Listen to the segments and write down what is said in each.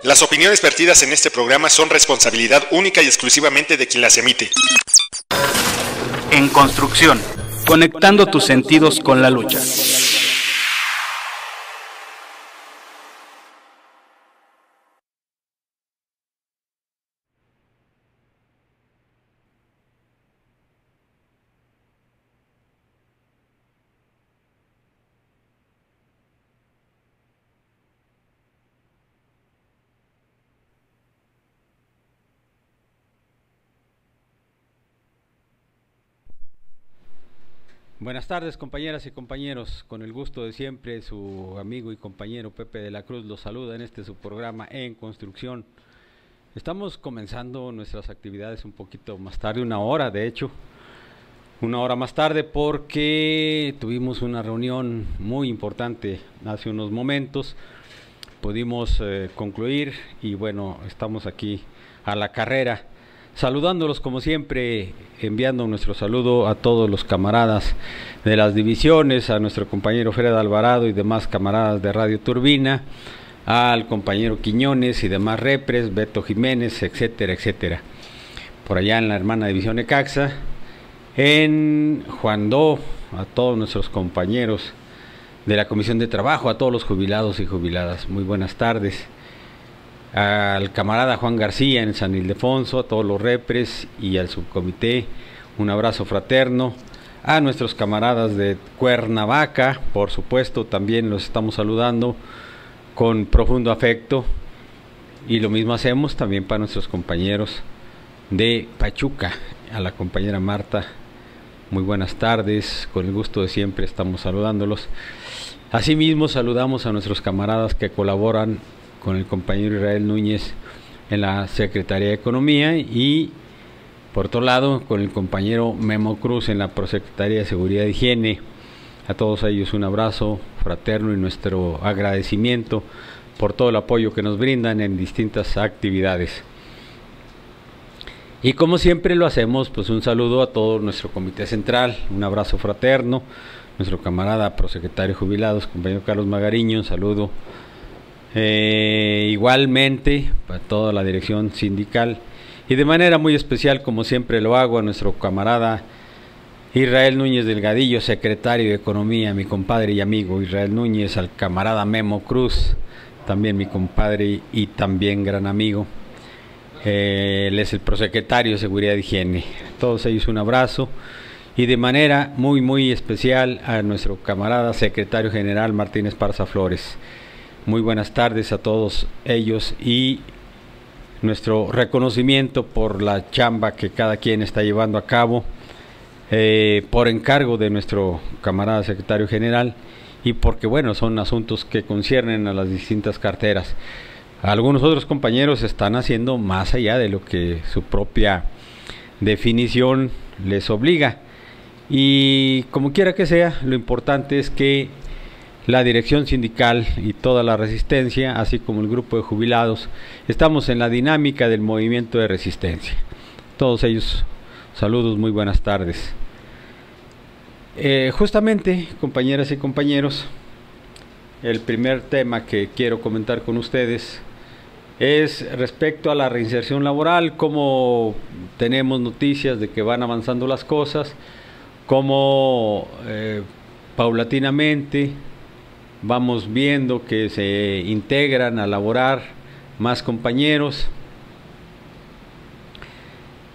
Las opiniones vertidas en este programa son responsabilidad única y exclusivamente de quien las emite. En construcción, conectando tus sentidos con la lucha. Buenas tardes, compañeras y compañeros, con el gusto de siempre su amigo y compañero Pepe de la Cruz los saluda en este su programa En Construcción. Estamos comenzando nuestras actividades un poquito más tarde, una hora más tarde, porque tuvimos una reunión muy importante hace unos momentos. Pudimos concluir y bueno, estamos aquí a la carrera. Saludándolos como siempre, enviando nuestro saludo a todos los camaradas de las divisiones, a nuestro compañero Fred Alvarado y demás camaradas de Radio Turbina, al compañero Quiñones y demás repres, Beto Jiménez, etcétera, etcétera. Por allá en la hermana división Necaxa, en Juan Do, a todos nuestros compañeros de la Comisión de Trabajo, a todos los jubilados y jubiladas, muy buenas tardes. Al camarada Juan García en San Ildefonso, a todos los repres y al subcomité, un abrazo fraterno. A nuestros camaradas de Cuernavaca, por supuesto, también los estamos saludando con profundo afecto. Y lo mismo hacemos también para nuestros compañeros de Pachuca, a la compañera Marta, muy buenas tardes, con el gusto de siempre estamos saludándolos. Asimismo saludamos a nuestros camaradas que colaboran con el compañero Israel Núñez en la Secretaría de Economía y por otro lado con el compañero Memo Cruz en la Prosecretaría de Seguridad e Higiene. A todos ellos un abrazo fraterno y nuestro agradecimiento por todo el apoyo que nos brindan en distintas actividades. Y como siempre lo hacemos, pues un saludo a todo nuestro comité central, un abrazo fraterno, nuestro camarada prosecretario jubilados, compañero Carlos Magariño, un saludo. Igualmente para toda la dirección sindical y de manera muy especial, como siempre lo hago, a nuestro camarada Israel Núñez Delgadillo, secretario de Economía, mi compadre y amigo Israel Núñez, al camarada Memo Cruz, también mi compadre y también gran amigo, él es el prosecretario de Seguridad e Higiene. A todos ellos un abrazo y de manera muy especial a nuestro camarada secretario general Martín Esparza Flores. Muy buenas tardes a todos ellos y nuestro reconocimiento por la chamba que cada quien está llevando a cabo por encargo de nuestro camarada secretario general y porque bueno, son asuntos que conciernen a las distintas carteras. Algunos otros compañeros están haciendo más allá de lo que su propia definición les obliga y como quiera que sea, lo importante es que la dirección sindical y toda la resistencia, así como el grupo de jubilados, estamos en la dinámica del movimiento de resistencia. Todos ellos, saludos, muy buenas tardes. Justamente, compañeras y compañeros, el primer tema que quiero comentar con ustedes es respecto a la reinserción laboral, cómo tenemos noticias de que van avanzando las cosas, cómo paulatinamente vamos viendo que se integran a laborar más compañeros.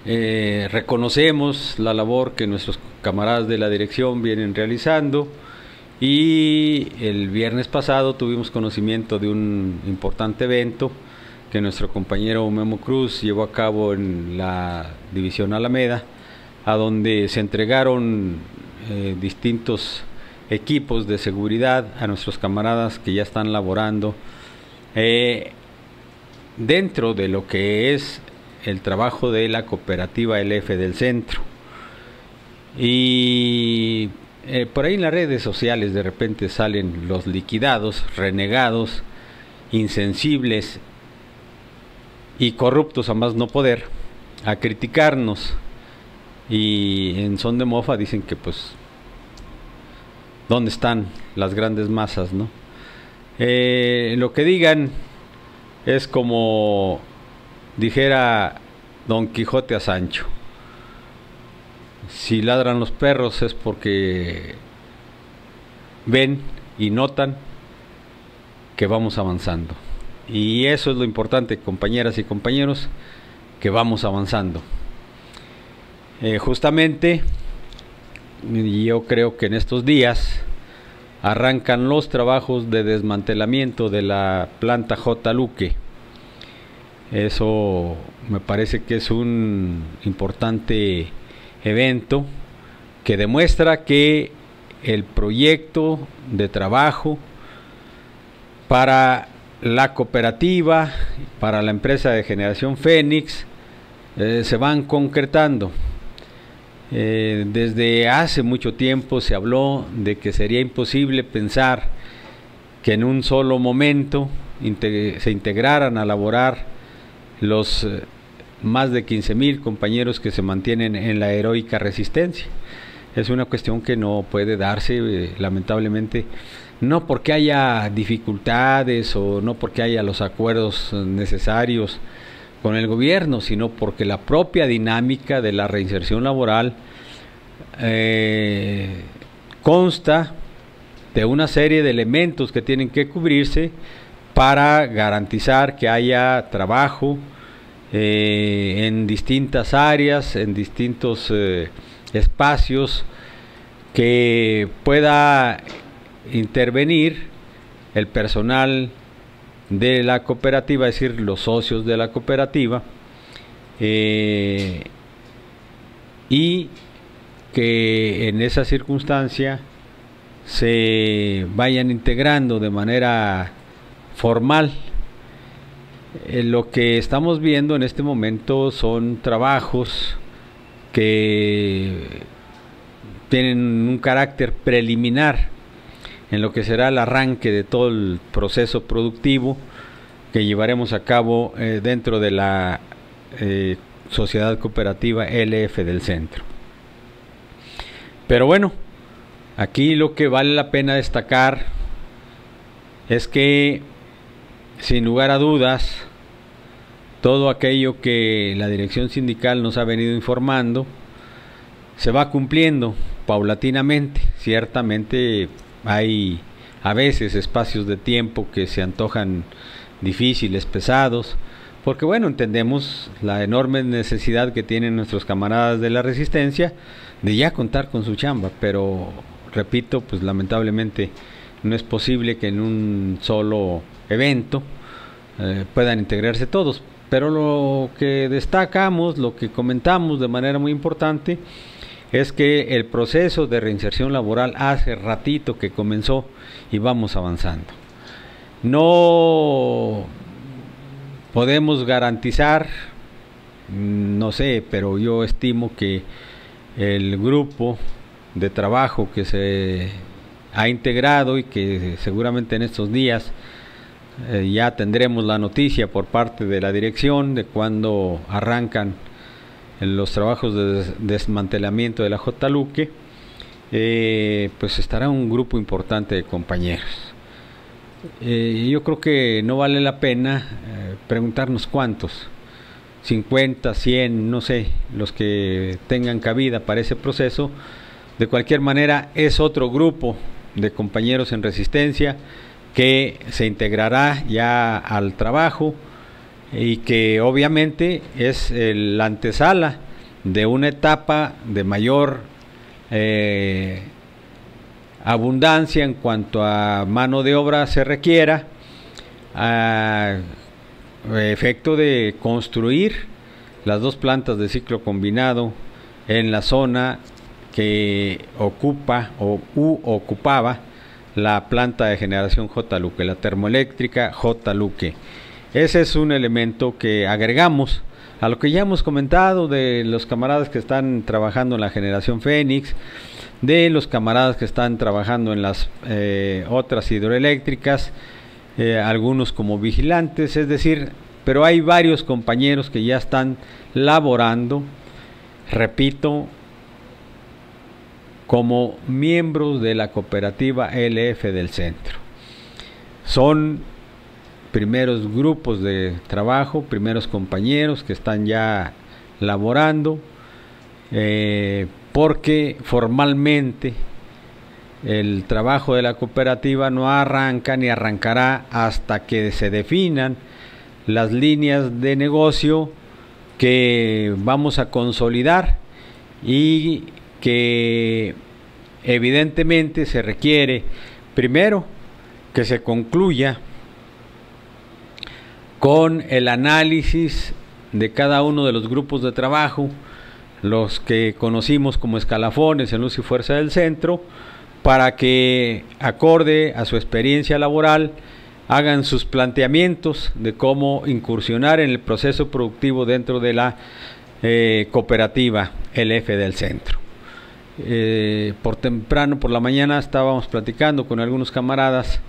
Reconocemos la labor que nuestros camaradas de la dirección vienen realizando y el viernes pasado tuvimos conocimiento de un importante evento que nuestro compañero Memo Cruz llevó a cabo en la división Alameda, a donde se entregaron distintos equipos de seguridad a nuestros camaradas que ya están laborando dentro de lo que es el trabajo de la cooperativa LF del centro. Y por ahí en las redes sociales de repente salen los liquidados, renegados, insensibles y corruptos a más no poder, a criticarnos y en son de mofa dicen que pues ¿dónde están las grandes masas, no? Lo que digan es como dijera Don Quijote a Sancho: si ladran los perros es porque ven y notan que vamos avanzando. Y eso es lo importante, compañeras y compañeros, que vamos avanzando. Justamente yo creo que en estos días arrancan los trabajos de desmantelamiento de la planta J. Luque. Eso me parece que es un importante evento que demuestra que el proyecto de trabajo para la cooperativa, para la empresa de generación Fénix, se van concretando. Desde hace mucho tiempo se habló de que sería imposible pensar que en un solo momento se integraran a laborar los más de 15,000 compañeros que se mantienen en la heroica resistencia. Es una cuestión que no puede darse, lamentablemente, no porque haya dificultades o no porque haya los acuerdos necesarios con el gobierno, sino porque la propia dinámica de la reinserción laboral consta de una serie de elementos que tienen que cubrirse para garantizar que haya trabajo en distintas áreas, en distintos espacios, que pueda intervenir el personal de la cooperativa, es decir, los socios de la cooperativa, y que en esa circunstancia se vayan integrando de manera formal. Lo que estamos viendo en este momento son trabajos que tienen un carácter preliminar en lo que será el arranque de todo el proceso productivo que llevaremos a cabo dentro de la Sociedad Cooperativa LF del Centro. Pero bueno, aquí lo que vale la pena destacar es que, sin lugar a dudas, todo aquello que la dirección sindical nos ha venido informando se va cumpliendo paulatinamente. Ciertamente hay a veces espacios de tiempo que se antojan difíciles, pesados, porque bueno, entendemos la enorme necesidad que tienen nuestros camaradas de la resistencia de ya contar con su chamba, pero repito, pues lamentablemente no es posible que en un solo evento puedan integrarse todos. Pero lo que destacamos, lo que comentamos de manera muy importante, es que el proceso de reinserción laboral hace ratito que comenzó y vamos avanzando. No podemos garantizar, no sé, pero yo estimo que el grupo de trabajo que se ha integrado y que seguramente en estos días ya tendremos la noticia por parte de la dirección de cuando arrancan los trabajos de desmantelamiento de la J. Luque, pues estará un grupo importante de compañeros. Yo creo que no vale la pena preguntarnos cuántos, 50, 100, no sé, los que tengan cabida para ese proceso. De cualquier manera, es otro grupo de compañeros en resistencia que se integrará ya al trabajo y que obviamente es la antesala de una etapa de mayor abundancia en cuanto a mano de obra se requiera, a efecto de construir las dos plantas de ciclo combinado en la zona que ocupa o ocupaba la planta de generación J. Luque, la termoeléctrica J. Luque. Ese es un elemento que agregamos a lo que ya hemos comentado de los camaradas que están trabajando en la generación Fénix, de los camaradas que están trabajando en las otras hidroeléctricas, algunos como vigilantes, es decir, pero hay varios compañeros que ya están laborando, repito, como miembros de la cooperativa LF del Centro. Son primeros grupos de trabajo, primeros compañeros que están ya laborando, porque formalmente el trabajo de la cooperativa no arranca ni arrancará hasta que se definan las líneas de negocio que vamos a consolidar y que evidentemente se requiere primero que se concluya con el análisis de cada uno de los grupos de trabajo, los que conocimos como escalafones en Luz y Fuerza del Centro, para que, acorde a su experiencia laboral, hagan sus planteamientos de cómo incursionar en el proceso productivo dentro de la cooperativa LF del Centro. Por temprano, por la mañana, estábamos platicando con algunos camaradas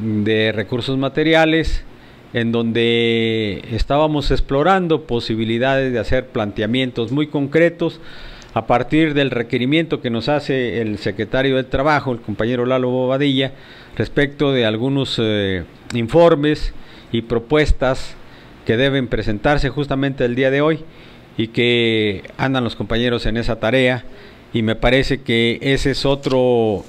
de recursos materiales, en donde estábamos explorando posibilidades de hacer planteamientos muy concretos a partir del requerimiento que nos hace el secretario del Trabajo, el compañero Lalo Bobadilla, respecto de algunos informes y propuestas que deben presentarse justamente el día de hoy, y que andan los compañeros en esa tarea, y me parece que ese es otro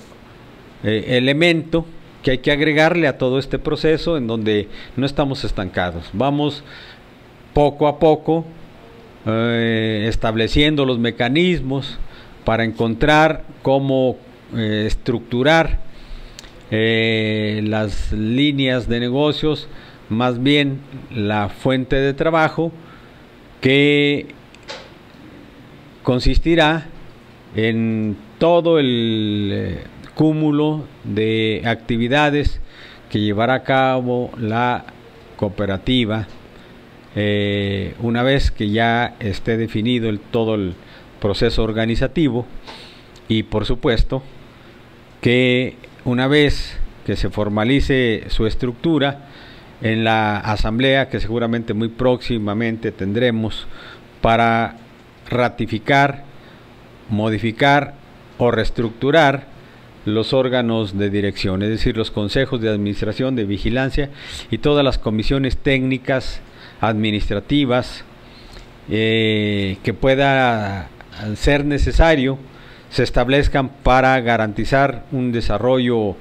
elemento que hay que agregarle a todo este proceso, en donde no estamos estancados, vamos poco a poco estableciendo los mecanismos para encontrar cómo estructurar las líneas de negocios, más bien la fuente de trabajo, que consistirá en todo el cúmulo de actividades que llevará a cabo la cooperativa una vez que ya esté definido todo el proceso organizativo, y por supuesto que una vez que se formalice su estructura en la asamblea que seguramente muy próximamente tendremos para ratificar, modificar o reestructurar los órganos de dirección, es decir, los consejos de administración, de vigilancia y todas las comisiones técnicas administrativas que pueda ser necesario se establezcan para garantizar un desarrollo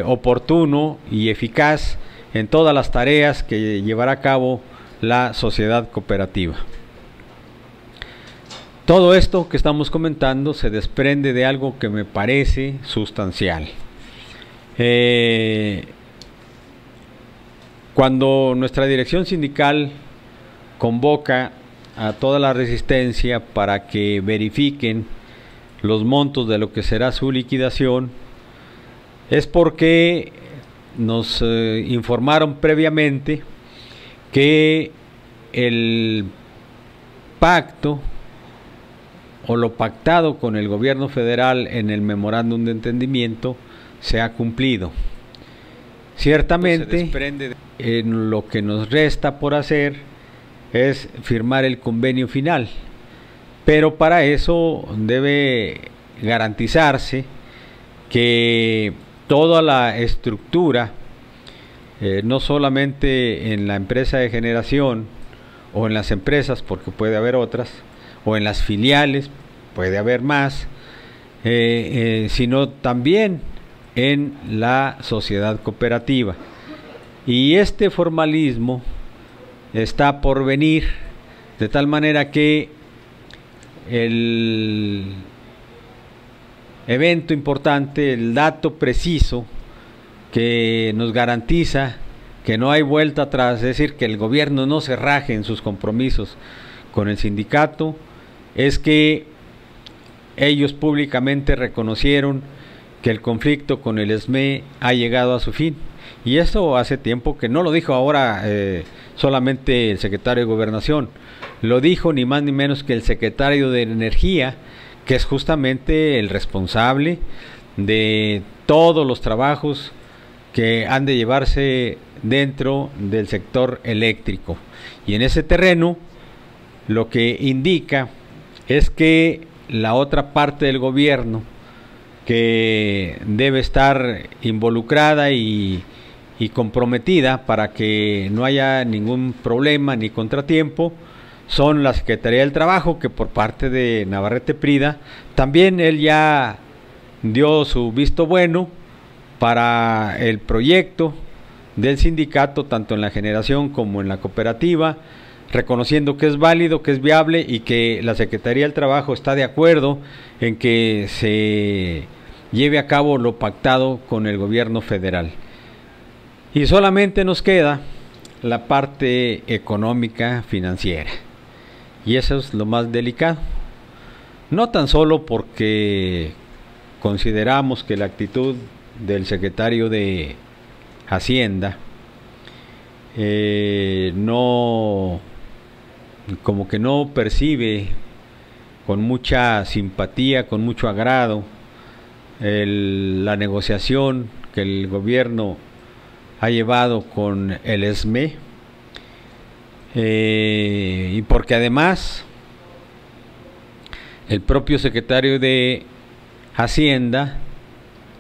oportuno y eficaz en todas las tareas que llevará a cabo la sociedad cooperativa. Todo esto que estamos comentando se desprende de algo que me parece sustancial. Cuando nuestra dirección sindical convoca a toda la resistencia para que verifiquen los montos de lo que será su liquidación, es porque nos informaron previamente que el pacto o lo pactado con el gobierno federal en el memorándum de entendimiento se ha cumplido. Ciertamente, en lo que nos resta por hacer es firmar el convenio final, pero para eso debe garantizarse que toda la estructura, no solamente en la empresa de generación o en las empresas, porque puede haber otras, o en las filiales, puede haber más, sino también en la sociedad cooperativa. Y este formalismo está por venir, de tal manera que el evento importante, el dato preciso que nos garantiza que no hay vuelta atrás, es decir, que el gobierno no se raje en sus compromisos con el sindicato, es que ellos públicamente reconocieron que el conflicto con el SME ha llegado a su fin. Y eso hace tiempo que no lo dijo ahora solamente el secretario de Gobernación, lo dijo ni más ni menos que el secretario de Energía, que es justamente el responsable de todos los trabajos que han de llevarse dentro del sector eléctrico. Y en ese terreno lo que indica es que la otra parte del gobierno que debe estar involucrada y y comprometida para que no haya ningún problema ni contratiempo son la Secretaría del Trabajo, que por parte de Navarrete Prida también él ya dio su visto bueno para el proyecto del sindicato, tanto en la generación como en la cooperativa, reconociendo que es válido, que es viable y que la Secretaría del Trabajo está de acuerdo en que se lleve a cabo lo pactado con el gobierno federal. Y solamente nos queda la parte económica financiera, y eso es lo más delicado, no tan solo porque consideramos que la actitud del secretario de Hacienda no, como que no percibe con mucha simpatía, con mucho agrado la negociación que el gobierno ha llevado con el SME, y porque además el propio secretario de Hacienda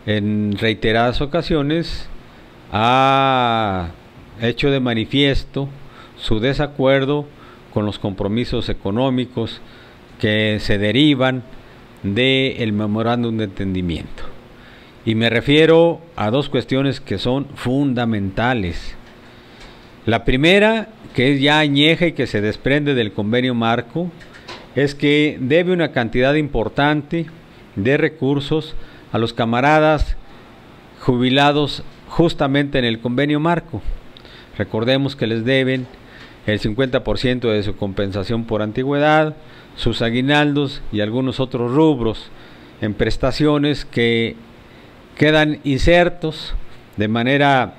en reiteradas ocasiones ha hecho de manifiesto su desacuerdo con los compromisos económicos que se derivan del memorándum de entendimiento. Y me refiero a dos cuestiones que son fundamentales. La primera, que es ya añeja y que se desprende del convenio marco, es que debe una cantidad importante de recursos a los camaradas jubilados justamente en el convenio marco. Recordemos que les deben el 50% de su compensación por antigüedad, sus aguinaldos y algunos otros rubros en prestaciones que quedan insertos de manera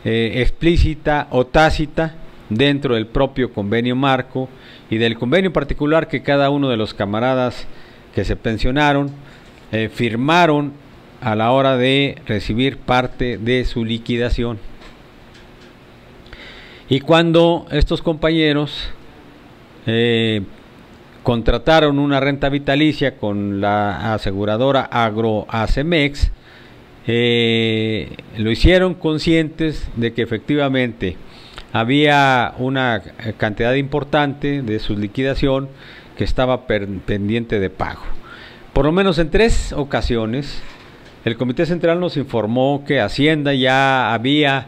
explícita o tácita dentro del propio convenio marco y del convenio particular que cada uno de los camaradas que se pensionaron firmaron a la hora de recibir parte de su liquidación. Y cuando estos compañeros contrataron una renta vitalicia con la aseguradora Agroacemex, lo hicieron conscientes de que efectivamente había una cantidad importante de su liquidación que estaba pendiente de pago. Por lo menos en 3 ocasiones el Comité Central nos informó que Hacienda ya había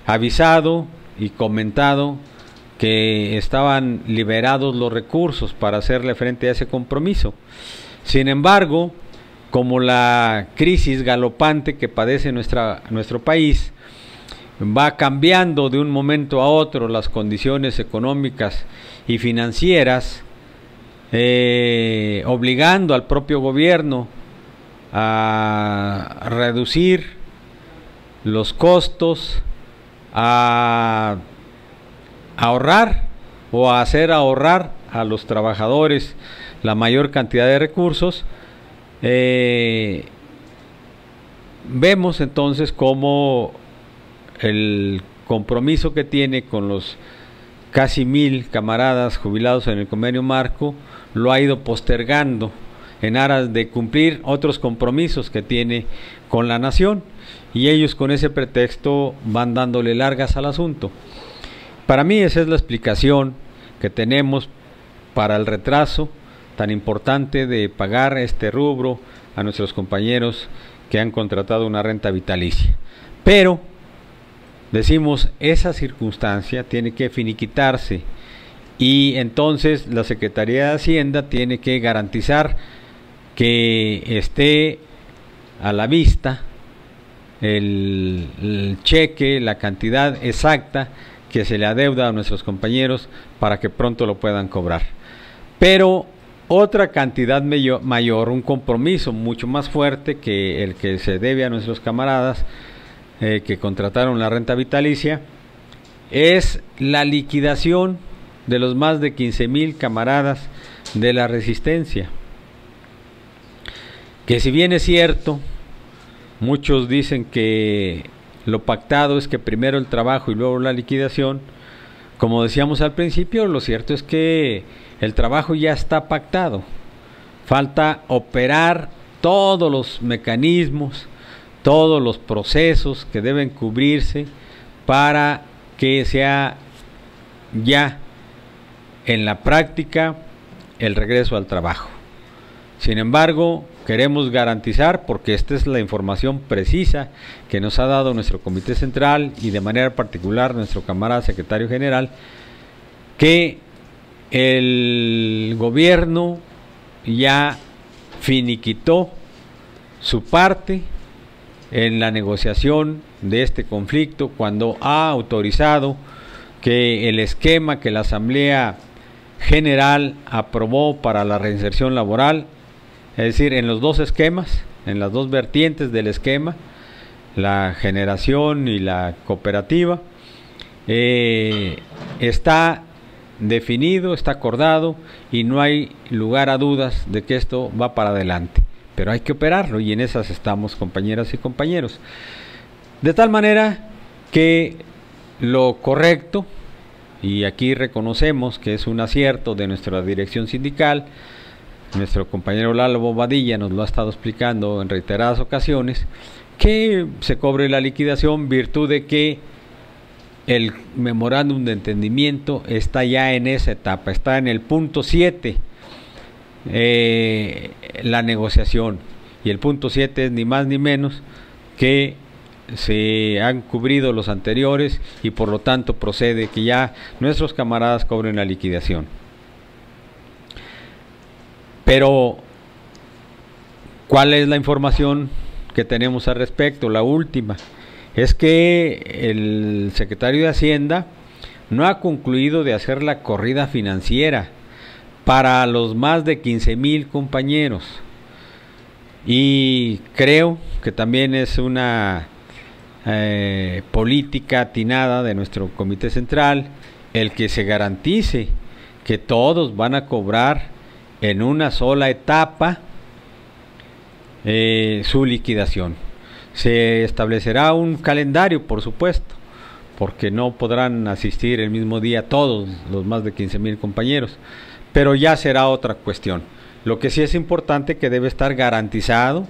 avisado y comentado que estaban liberados los recursos para hacerle frente a ese compromiso. Sin embargo, como la crisis galopante que padece nuestro país va cambiando de un momento a otro las condiciones económicas y financieras, obligando al propio gobierno a reducir los costos, a ahorrar o a hacer ahorrar a los trabajadores la mayor cantidad de recursos, vemos entonces cómo el compromiso que tiene con los casi 1000 camaradas jubilados en el convenio marco lo ha ido postergando en aras de cumplir otros compromisos que tiene con la nación, y ellos con ese pretexto van dándole largas al asunto. Para mí esa es la explicación que tenemos para el retraso tan importante de pagar este rubro a nuestros compañeros que han contratado una renta vitalicia. Pero decimos, esa circunstancia tiene que finiquitarse, y entonces la Secretaría de Hacienda tiene que garantizar que esté a la vista el cheque, la cantidad exacta que se le adeuda a nuestros compañeros para que pronto lo puedan cobrar. Pero otra cantidad mayor, un compromiso mucho más fuerte que el que se debe a nuestros camaradas que contrataron la renta vitalicia, es la liquidación de los más de 15,000 camaradas de la Resistencia, que si bien es cierto, muchos dicen que lo pactado es que primero el trabajo y luego la liquidación. Como decíamos al principio, lo cierto es que el trabajo ya está pactado, falta operar todos los mecanismos, todos los procesos que deben cubrirse para que sea ya en la práctica el regreso al trabajo. Sin embargo, queremos garantizar, porque esta es la información precisa que nos ha dado nuestro Comité Central y de manera particular nuestro camarada secretario general, que el gobierno ya finiquitó su parte en la negociación de este conflicto cuando ha autorizado que el esquema que la Asamblea General aprobó para la reinserción laboral, es decir, en los dos esquemas, en las dos vertientes del esquema, la generación y la cooperativa, está definido, está acordado y no hay lugar a dudas de que esto va para adelante. Pero hay que operarlo y en esas estamos, compañeras y compañeros. De tal manera que lo correcto, y aquí reconocemos que es un acierto de nuestra dirección sindical, nuestro compañero Lalo Bobadilla nos lo ha estado explicando en reiteradas ocasiones, que se cobre la liquidación virtud de que el memorándum de entendimiento está ya en esa etapa, está en el punto 7, la negociación, y el punto 7 es ni más ni menos que se han cubrido los anteriores y por lo tanto procede que ya nuestros camaradas cobren la liquidación. Pero ¿cuál es la información que tenemos al respecto? La última es que el secretario de Hacienda no ha concluido de hacer la corrida financiera para los más de 15,000 compañeros, y creo que también es una política atinada de nuestro Comité Central el que se garantice que todos van a cobrar en una sola etapa su liquidación. Se establecerá un calendario, por supuesto, porque no podrán asistir el mismo día todos los más de 15,000 compañeros, pero ya será otra cuestión. Lo que sí es importante, que debe estar garantizado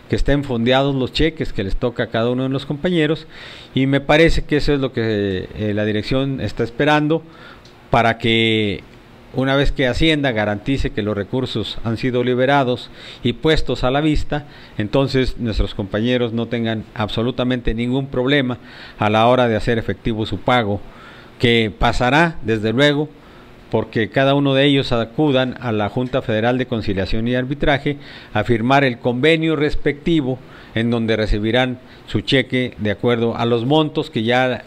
que estén fondeados los cheques que les toca a cada uno de los compañeros, y me parece que eso es lo que la dirección está esperando, para que una vez que Hacienda garantice que los recursos han sido liberados y puestos a la vista, entonces nuestros compañeros no tengan absolutamente ningún problema a la hora de hacer efectivo su pago, que pasará desde luego porque cada uno de ellos acudan a la Junta Federal de Conciliación y Arbitraje a firmar el convenio respectivo, en donde recibirán su cheque de acuerdo a los montos que ya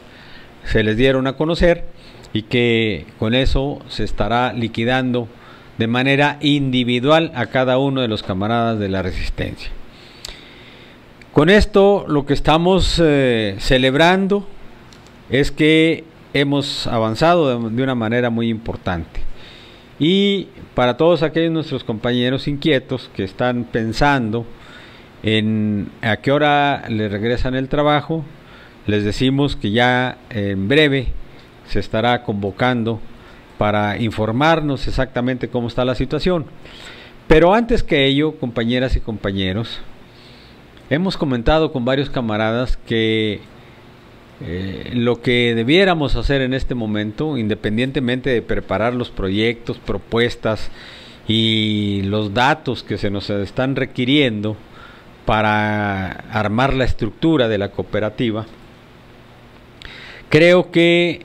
se les dieron a conocer, y que con eso se estará liquidando de manera individual a cada uno de los camaradas de la Resistencia. Con esto lo que estamos celebrando es que hemos avanzado de una manera muy importante, y para todos aquellos nuestros compañeros inquietos que están pensando en a qué hora les regresan el trabajo, les decimos que ya en breve se estará convocando para informarnos exactamente cómo está la situación. Pero antes que ello, compañeras y compañeros, hemos comentado con varios camaradas que lo que debiéramos hacer en este momento, independientemente de preparar los proyectos, propuestas y los datos que se nos están requiriendo para armar la estructura de la cooperativa, creo que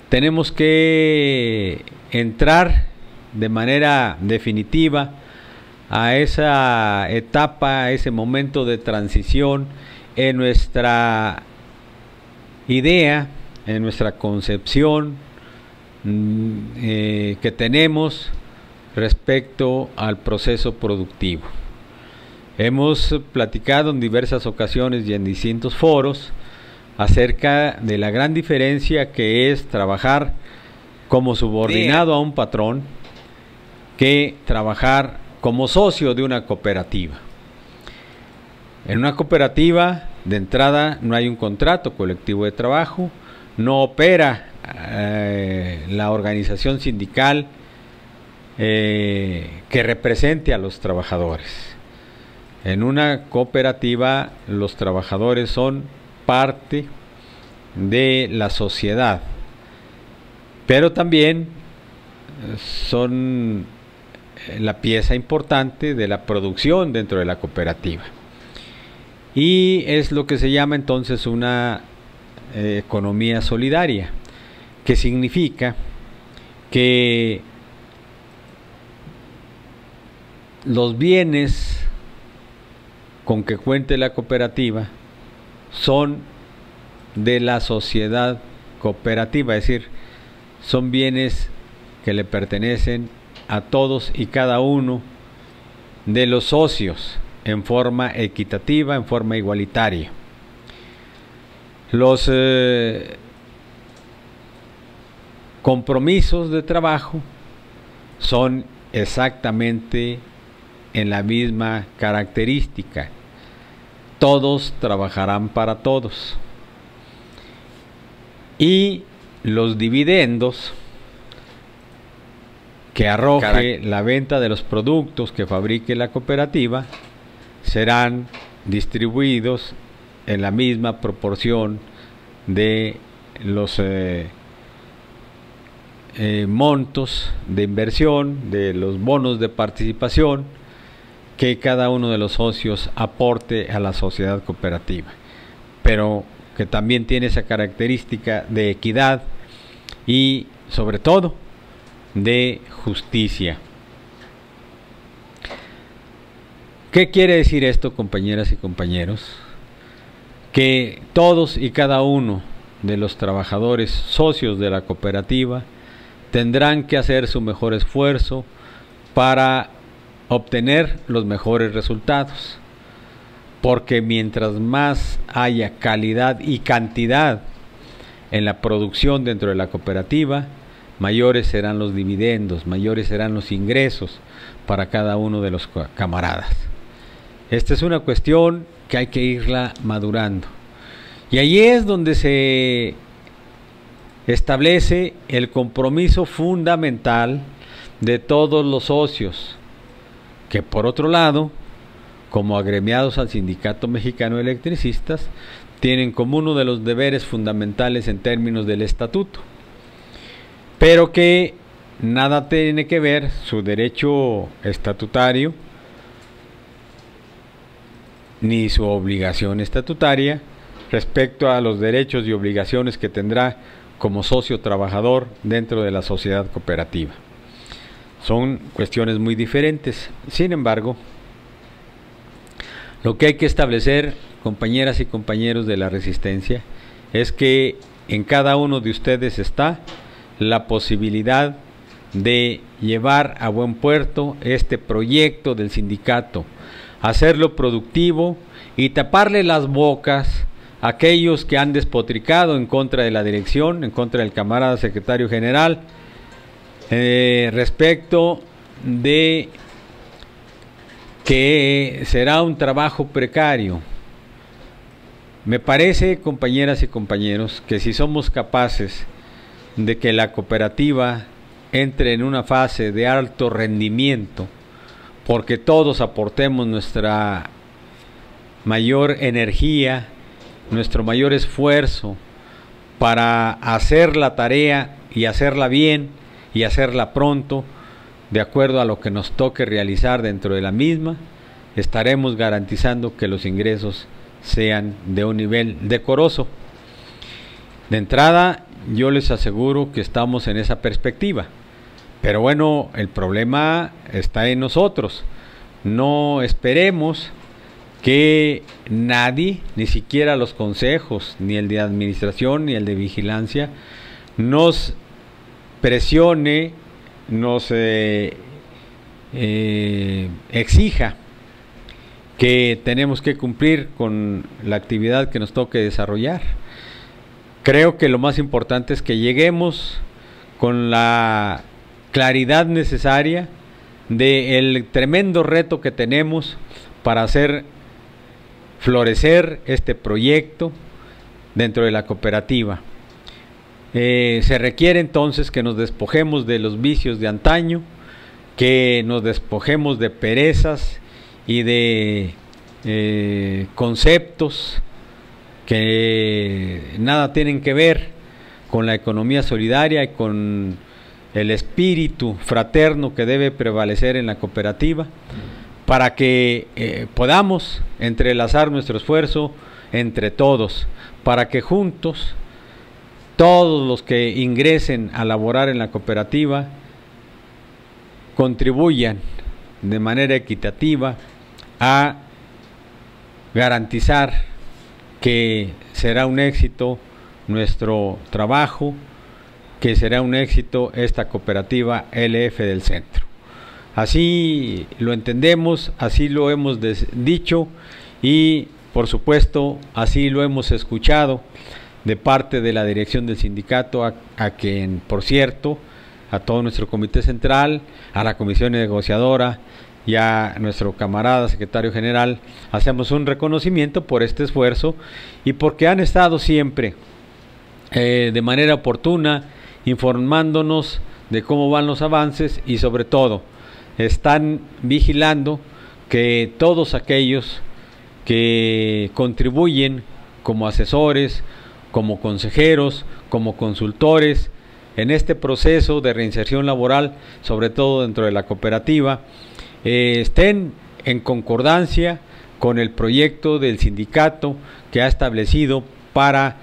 tenemos que entrar de manera definitiva a esa etapa, a ese momento de transición en nuestra idea, en nuestra concepción que tenemos respecto al proceso productivo. Hemos platicado en diversas ocasiones y en distintos foros acerca de la gran diferencia que es trabajar como subordinado a un patrón que trabajar como socio de una cooperativa. En una cooperativa, de entrada, no hay un contrato colectivo de trabajo, no opera la organización sindical que represente a los trabajadores. En una cooperativa, los trabajadores son parte de la sociedad, pero también son la pieza importante de la producción dentro de la cooperativa. Y es lo que se llama entonces una economía solidaria, que significa que los bienes con que cuente la cooperativa son de la sociedad cooperativa, es decir, son bienes que le pertenecen a todos y cada uno de los socios en forma equitativa, en forma igualitaria. Los compromisos de trabajo son exactamente en la misma característica. Todos trabajarán para todos. Y los dividendos que arroje la venta de los productos que fabrique la cooperativa serán distribuidos en la misma proporción de los montos de inversión, de los bonos de participación que cada uno de los socios aporte a la sociedad cooperativa, pero que también tiene esa característica de equidad y sobre todo de justicia. ¿Qué quiere decir esto, compañeras y compañeros? Que todos y cada uno de los trabajadores socios de la cooperativa tendrán que hacer su mejor esfuerzo para obtener los mejores resultados, porque mientras más haya calidad y cantidad en la producción dentro de la cooperativa, mayores serán los dividendos, mayores serán los ingresos para cada uno de los camaradas. Esta es una cuestión que hay que irla madurando, y ahí es donde se establece el compromiso fundamental de todos los socios, que por otro lado, como agremiados al Sindicato Mexicano de Electricistas, tienen como uno de los deberes fundamentales en términos del estatuto, pero que nada tiene que ver su derecho estatutario ni su obligación estatutaria respecto a los derechos y obligaciones que tendrá como socio trabajador dentro de la sociedad cooperativa. Son cuestiones muy diferentes. Sin embargo, lo que hay que establecer, compañeras y compañeros de la resistencia, es que en cada uno de ustedes está la posibilidad de llevar a buen puerto este proyecto del sindicato, hacerlo productivo y taparle las bocas a aquellos que han despotricado en contra de la dirección, en contra del camarada secretario general, respecto de que será un trabajo precario. Me parece, compañeras y compañeros, que si somos capaces de que la cooperativa entre en una fase de alto rendimiento, porque todos aportemos nuestra mayor energía, nuestro mayor esfuerzo para hacer la tarea y hacerla bien y hacerla pronto, de acuerdo a lo que nos toque realizar dentro de la misma, estaremos garantizando que los ingresos sean de un nivel decoroso. De entrada, yo les aseguro que estamos en esa perspectiva, pero bueno, el problema está en nosotros. No esperemos que nadie, ni siquiera los consejos, ni el de administración, ni el de vigilancia, nos presione, nos exija que tenemos que cumplir con la actividad que nos toque desarrollar. Creo que lo más importante es que lleguemos con la claridad necesaria del tremendo reto que tenemos para hacer florecer este proyecto dentro de la cooperativa. Se requiere entonces que nos despojemos de los vicios de antaño, que nos despojemos de perezas y de conceptos que nada tienen que ver con la economía solidaria y con el espíritu fraterno que debe prevalecer en la cooperativa, para que podamos entrelazar nuestro esfuerzo entre todos, para que juntos todos los que ingresen a laborar en la cooperativa contribuyan de manera equitativa a garantizar que será un éxito nuestro trabajo, que será un éxito esta cooperativa LF del Centro. Así lo entendemos, así lo hemos dicho y por supuesto así lo hemos escuchado de parte de la dirección del sindicato, a quien, por cierto, a todo nuestro comité central, a la comisión negociadora y a nuestro camarada secretario general, hacemos un reconocimiento por este esfuerzo y porque han estado siempre de manera oportuna informándonos de cómo van los avances y sobre todo están vigilando que todos aquellos que contribuyen como asesores, como consejeros, como consultores en este proceso de reinserción laboral, sobre todo dentro de la cooperativa, estén en concordancia con el proyecto del sindicato que ha establecido para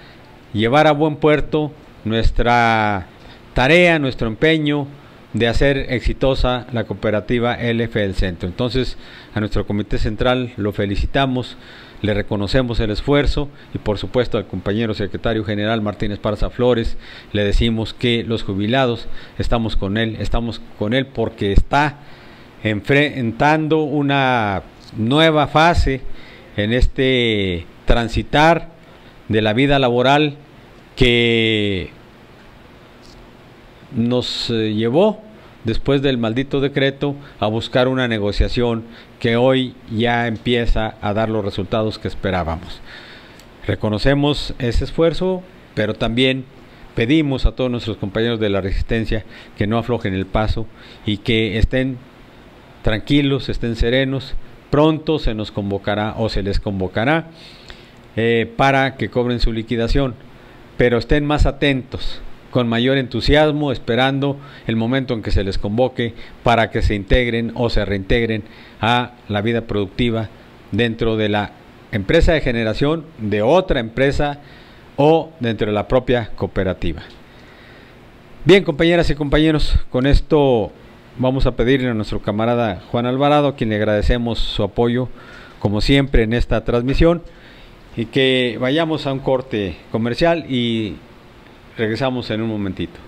llevar a buen puerto nuestra tarea, nuestro empeño de hacer exitosa la cooperativa LF del Centro. Entonces, a nuestro comité central lo felicitamos, le reconocemos el esfuerzo y por supuesto al compañero secretario general Martín Esparza Flores le decimos que los jubilados estamos con él porque está enfrentando una nueva fase en este transitar de la vida laboral que nos llevó después del maldito decreto a buscar una negociación que hoy ya empieza a dar los resultados que esperábamos. Reconocemos ese esfuerzo, pero también pedimos a todos nuestros compañeros de la resistencia que no aflojen el paso y que estén tranquilos, estén serenos. Pronto se nos convocará o se les convocará para que cobren su liquidación, pero estén más atentos, con mayor entusiasmo, esperando el momento en que se les convoque para que se integren o se reintegren a la vida productiva dentro de la empresa de generación, de otra empresa o dentro de la propia cooperativa. Bien, compañeras y compañeros, con esto vamos a pedirle a nuestro camarada Juan Alvarado, a quien le agradecemos su apoyo como siempre en esta transmisión, y que vayamos a un corte comercial y regresamos en un momentito.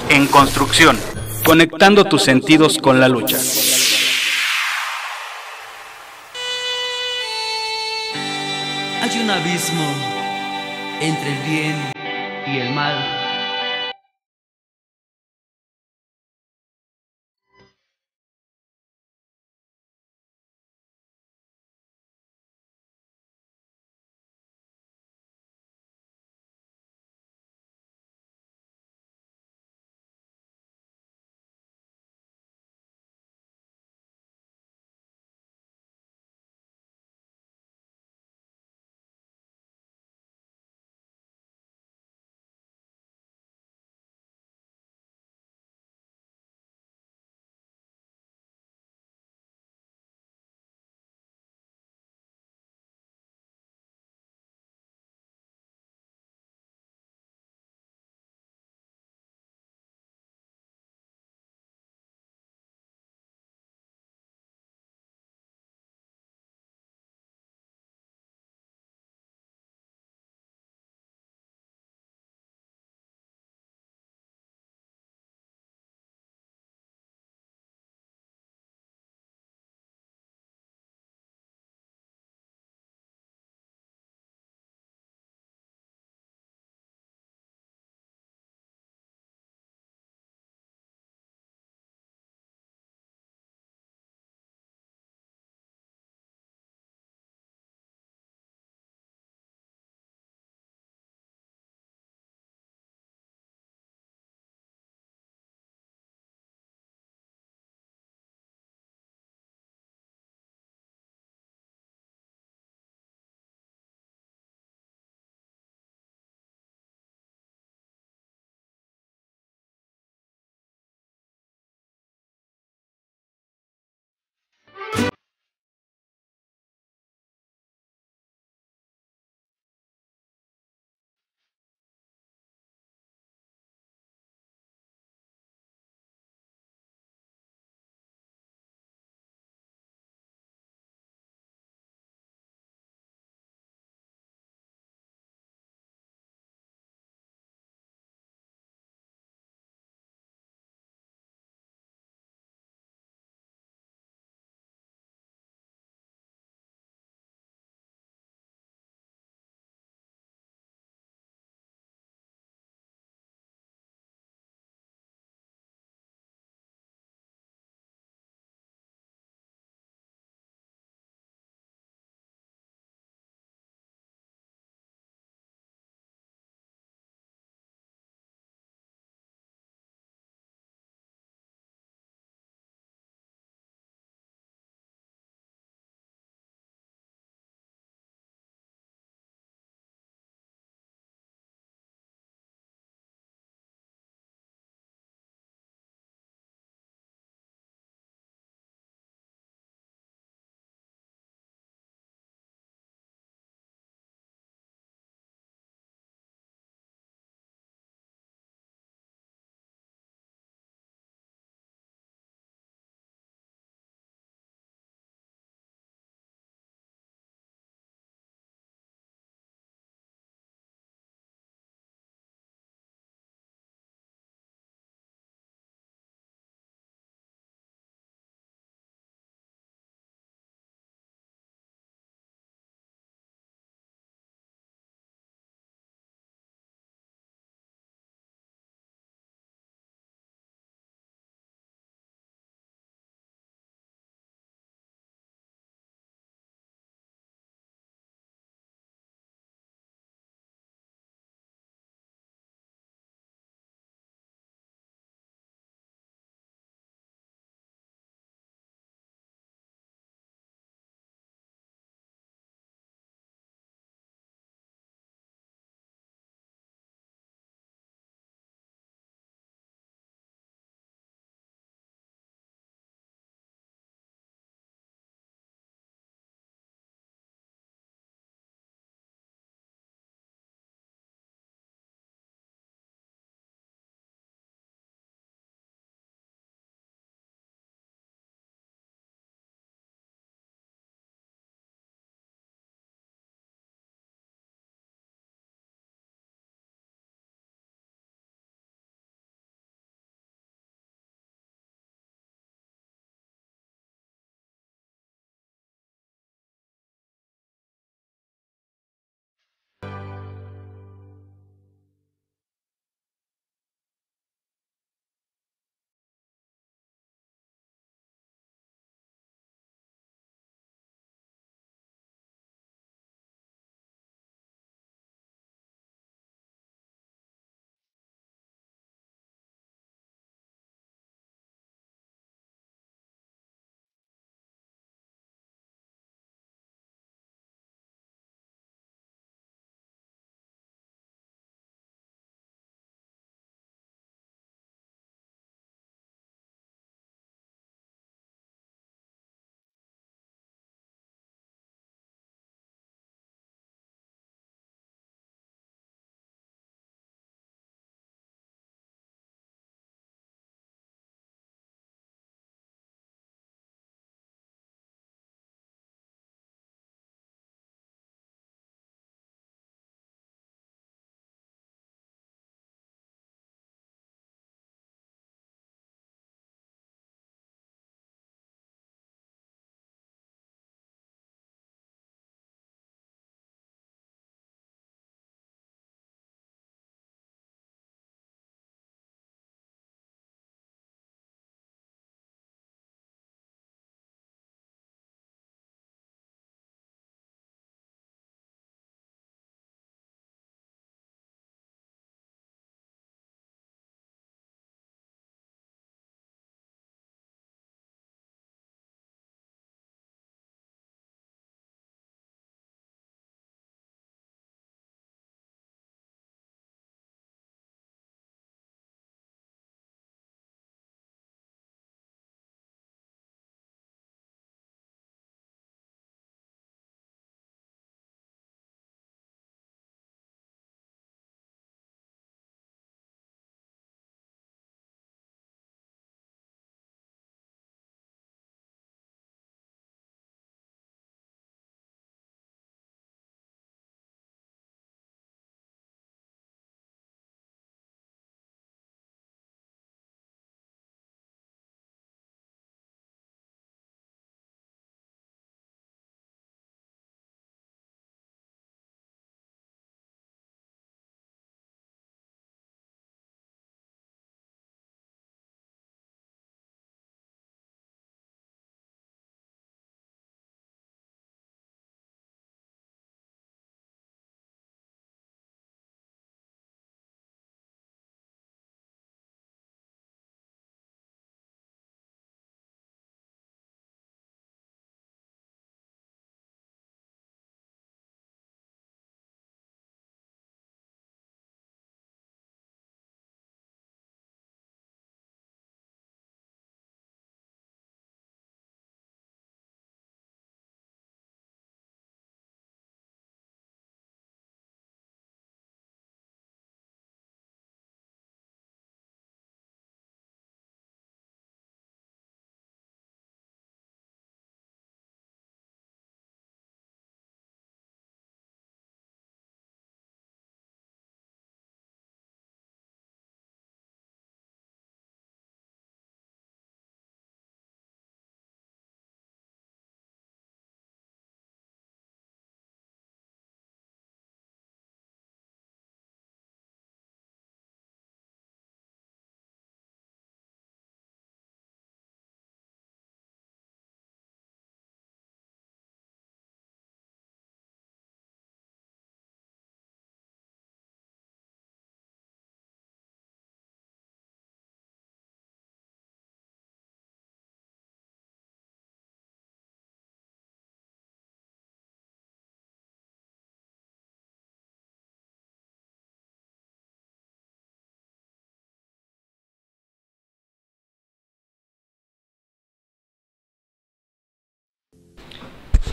En construcción, conectando tus sentidos con la lucha. Hay un abismo entre el bien y el mal.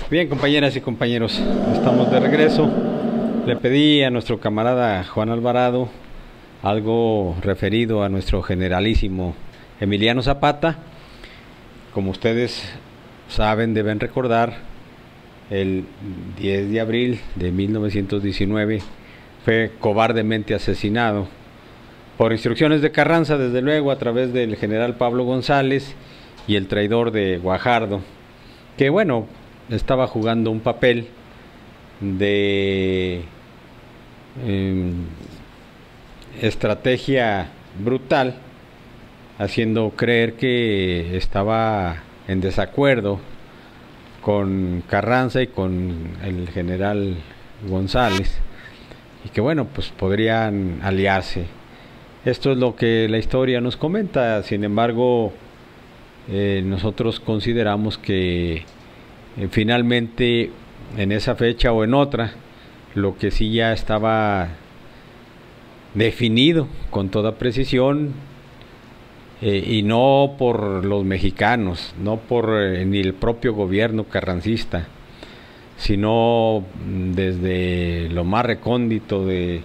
Bien, compañeras y compañeros, estamos de regreso. Le pedí a nuestro camarada Juan Alvarado algo referido a nuestro generalísimo Emiliano Zapata. Como ustedes saben, deben recordar, el 10 de abril de 1919 fue cobardemente asesinado por instrucciones de Carranza, desde luego, a través del general Pablo González y el traidor de Guajardo, que bueno, estaba jugando un papel de estrategia brutal, haciendo creer que estaba en desacuerdo con Carranza y con el general González, y que bueno, pues podrían aliarse. Esto es lo que la historia nos comenta. Sin embargo, nosotros consideramos que finalmente en esa fecha o en otra, lo que sí ya estaba definido con toda precisión, y no por los mexicanos, no por ni el propio gobierno carrancista, sino desde lo más recóndito de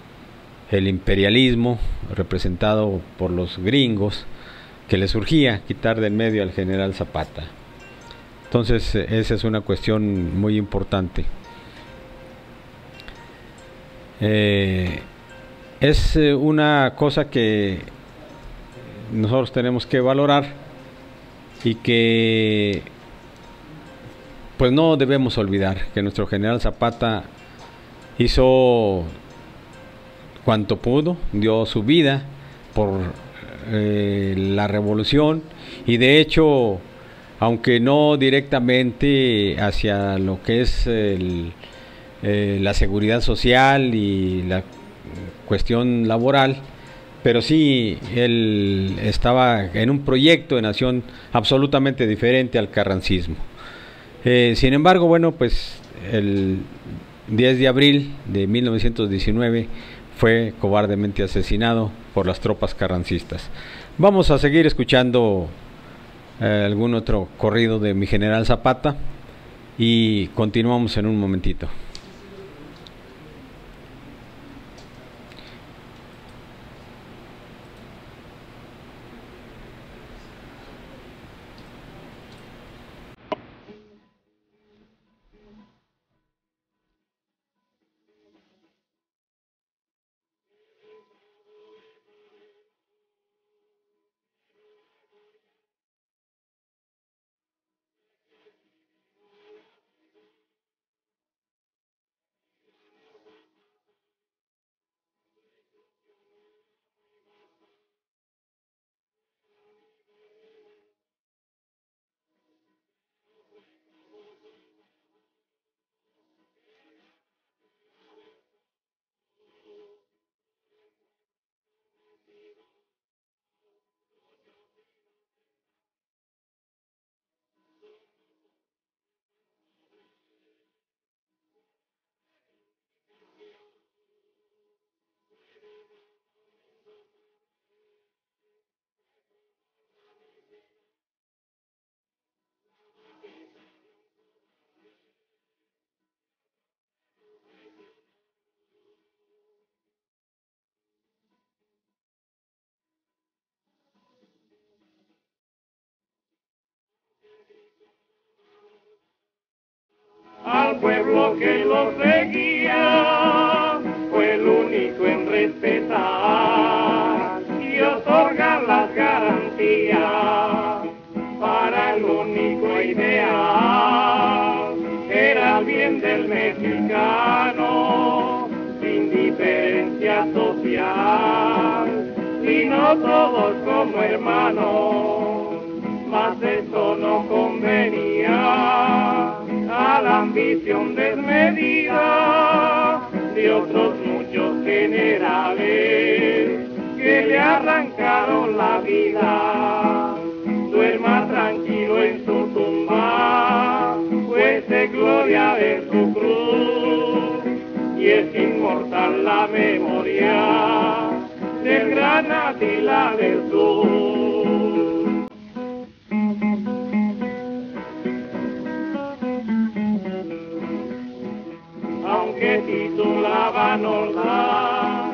el imperialismo representado por los gringos, que le surgía quitar del medio al general Zapata. Entonces esa es una cuestión muy importante. Es una cosa que nosotros tenemos que valorar y que pues no debemos olvidar, que nuestro general Zapata hizo cuanto pudo, dio su vida por la revolución, y de hecho, aunque no directamente hacia lo que es la seguridad social y la cuestión laboral, pero sí él estaba en un proyecto de nación absolutamente diferente al carrancismo. Sin embargo, bueno, pues el 10 de abril de 1919 fue cobardemente asesinado por las tropas carrancistas. Vamos a seguir escuchando algún otro corrido de mi general Zapata y continuamos en un momentito. Al pueblo que lo seguía, fue el único en respetar y otorgar las garantías para el único ideal, era el bien del mexicano, sin diferencia social, sino todos como hermanos, mas eso no convenía a la ambición desmedida de otros muchos generales que le arrancaron la vida. Duerma tranquilo en su tumba, pues de gloria de su cruz, y es inmortal la memoria del gran Atila del Sur. que titulaba Norda.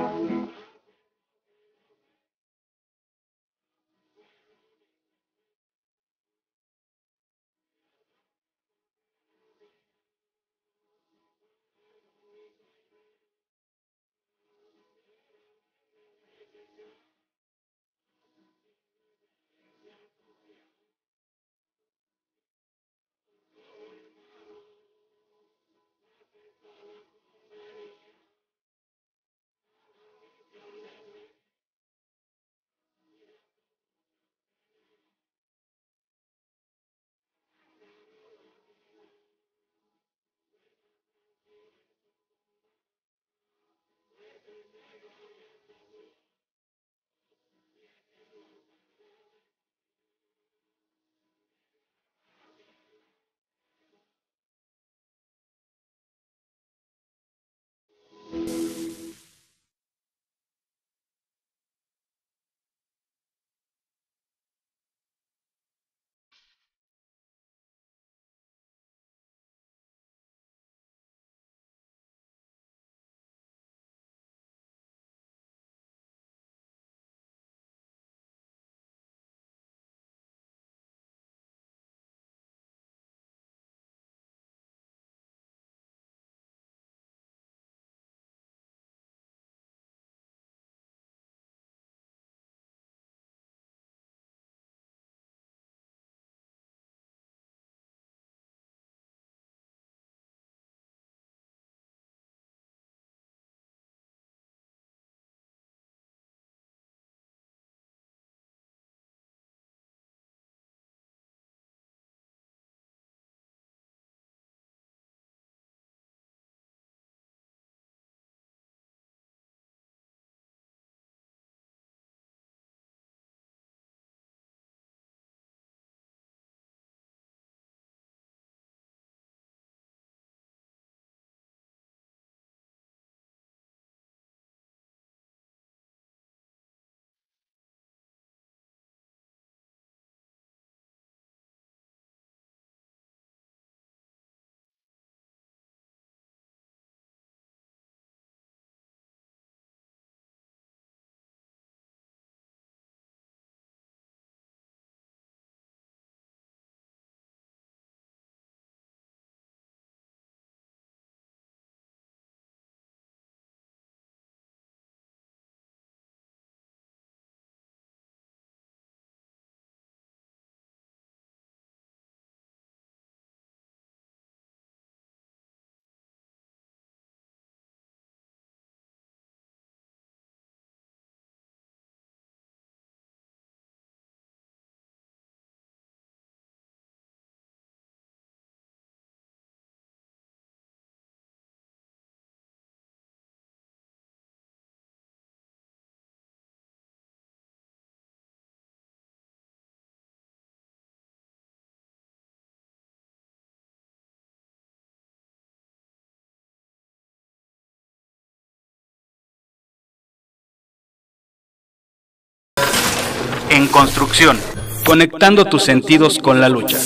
En construcción, conectando tus sentidos con la lucha.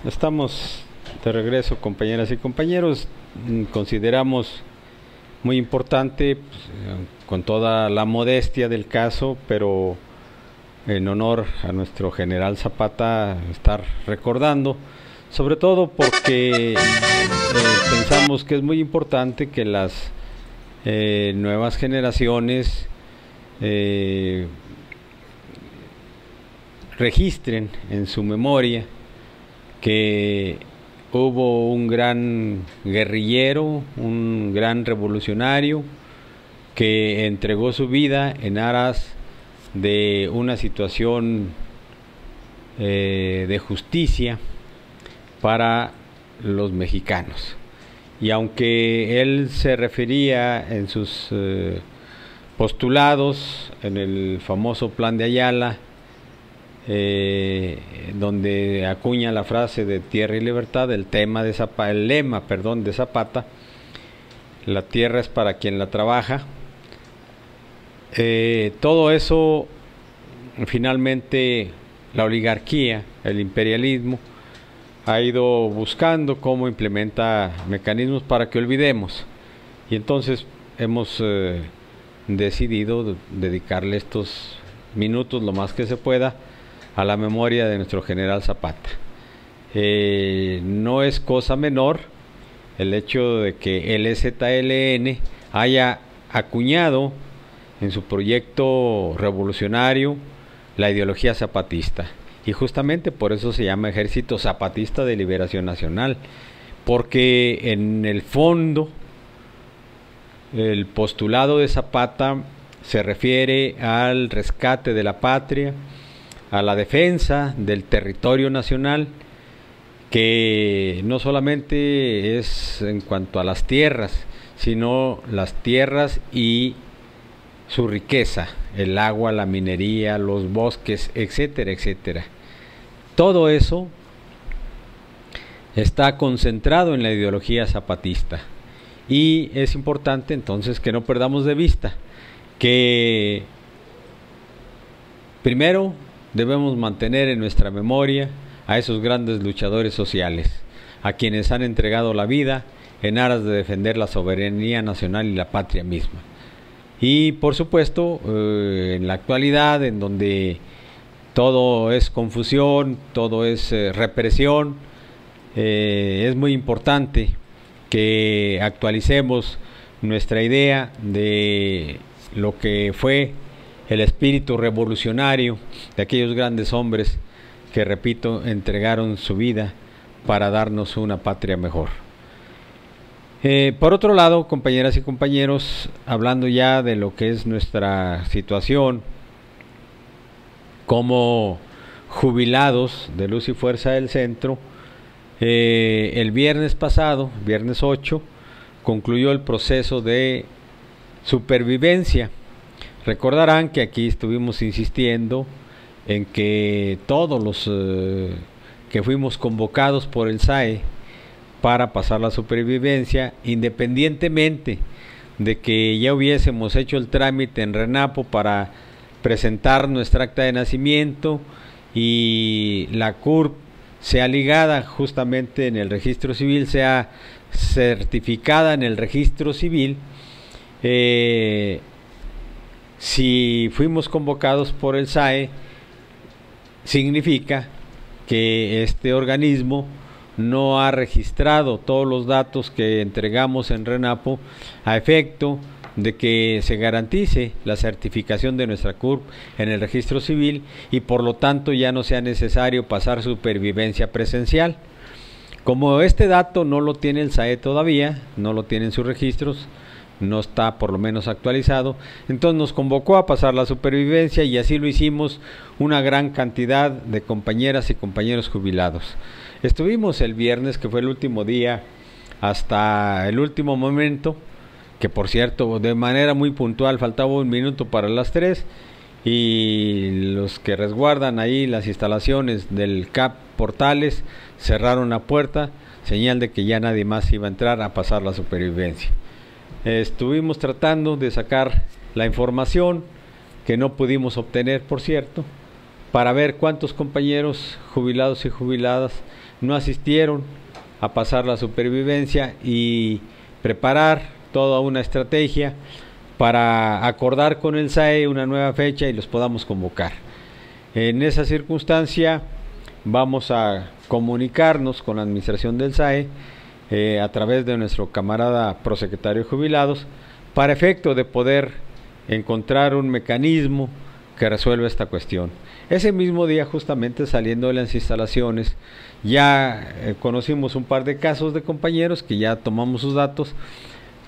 Estamos de regreso, compañeras y compañeros. Consideramos muy importante, pues, con toda la modestia del caso, pero en honor a nuestro general Zapata, estar recordando, sobre todo porque pensamos que es muy importante que las nuevas generaciones registren en su memoria que hubo un gran guerrillero, un gran revolucionario que entregó su vida en aras de una situación de justicia para los mexicanos. Y aunque él se refería en sus postulados, en el famoso Plan de Ayala, donde acuña la frase de tierra y libertad, el lema de Zapata, la tierra es para quien la trabaja, todo eso, finalmente la oligarquía, el imperialismo, ha ido buscando cómo implementa mecanismos para que olvidemos. Y entonces hemos decidido dedicarle estos minutos, lo más que se pueda, a la memoria de nuestro general Zapata. No es cosa menor el hecho de que el EZLN haya acuñado en su proyecto revolucionario la ideología zapatista, y justamente por eso se llama Ejército Zapatista de Liberación Nacional, porque en el fondo el postulado de Zapata se refiere al rescate de la patria, a la defensa del territorio nacional, que no solamente es en cuanto a las tierras, sino las tierras y su riqueza, el agua, la minería, los bosques, etcétera, etcétera. Todo eso está concentrado en la ideología zapatista, y es importante entonces que no perdamos de vista que primero debemos mantener en nuestra memoria a esos grandes luchadores sociales, a quienes han entregado la vida en aras de defender la soberanía nacional y la patria misma. Y por supuesto, en la actualidad, en donde todo es confusión, todo es represión, es muy importante que actualicemos nuestra idea de lo que fue el espíritu revolucionario de aquellos grandes hombres que, repito, entregaron su vida para darnos una patria mejor. Por otro lado, compañeras y compañeros, hablando ya de lo que es nuestra situación como jubilados de Luz y Fuerza del Centro, el viernes pasado, viernes 8, concluyó el proceso de supervivencia. Recordarán que aquí estuvimos insistiendo en que todos los que fuimos convocados por el SAE para pasar la supervivencia, independientemente de que ya hubiésemos hecho el trámite en RENAPO para presentar nuestra acta de nacimiento y la CURP sea ligada justamente en el registro civil, sea certificada en el registro civil, si fuimos convocados por el SAE, significa que este organismo no ha registrado todos los datos que entregamos en RENAPO a efecto de que se garantice la certificación de nuestra CURP en el registro civil, y por lo tanto ya no sea necesario pasar supervivencia presencial. Como este dato no lo tiene el SAE todavía, no lo tiene en sus registros, no está por lo menos actualizado, entonces nos convocó a pasar la supervivencia, y así lo hicimos una gran cantidad de compañeras y compañeros jubilados. Estuvimos el viernes, que fue el último día, hasta el último momento, que por cierto, de manera muy puntual, faltaba un minuto para las 3, y los que resguardan ahí las instalaciones del CAP Portales cerraron la puerta, señal de que ya nadie más iba a entrar a pasar la supervivencia. Estuvimos tratando de sacar la información, que no pudimos obtener, por cierto, para ver cuántos compañeros jubilados y jubiladas no asistieron a pasar la supervivencia, y preparar toda una estrategia para acordar con el SAE una nueva fecha y los podamos convocar. En esa circunstancia vamos a comunicarnos con la administración del SAE a través de nuestro camarada prosecretario de Jubilados, para efecto de poder encontrar un mecanismo que resuelva esta cuestión. Ese mismo día, justamente saliendo de las instalaciones, ya conocimos un par de casos de compañeros que ya tomamos sus datos,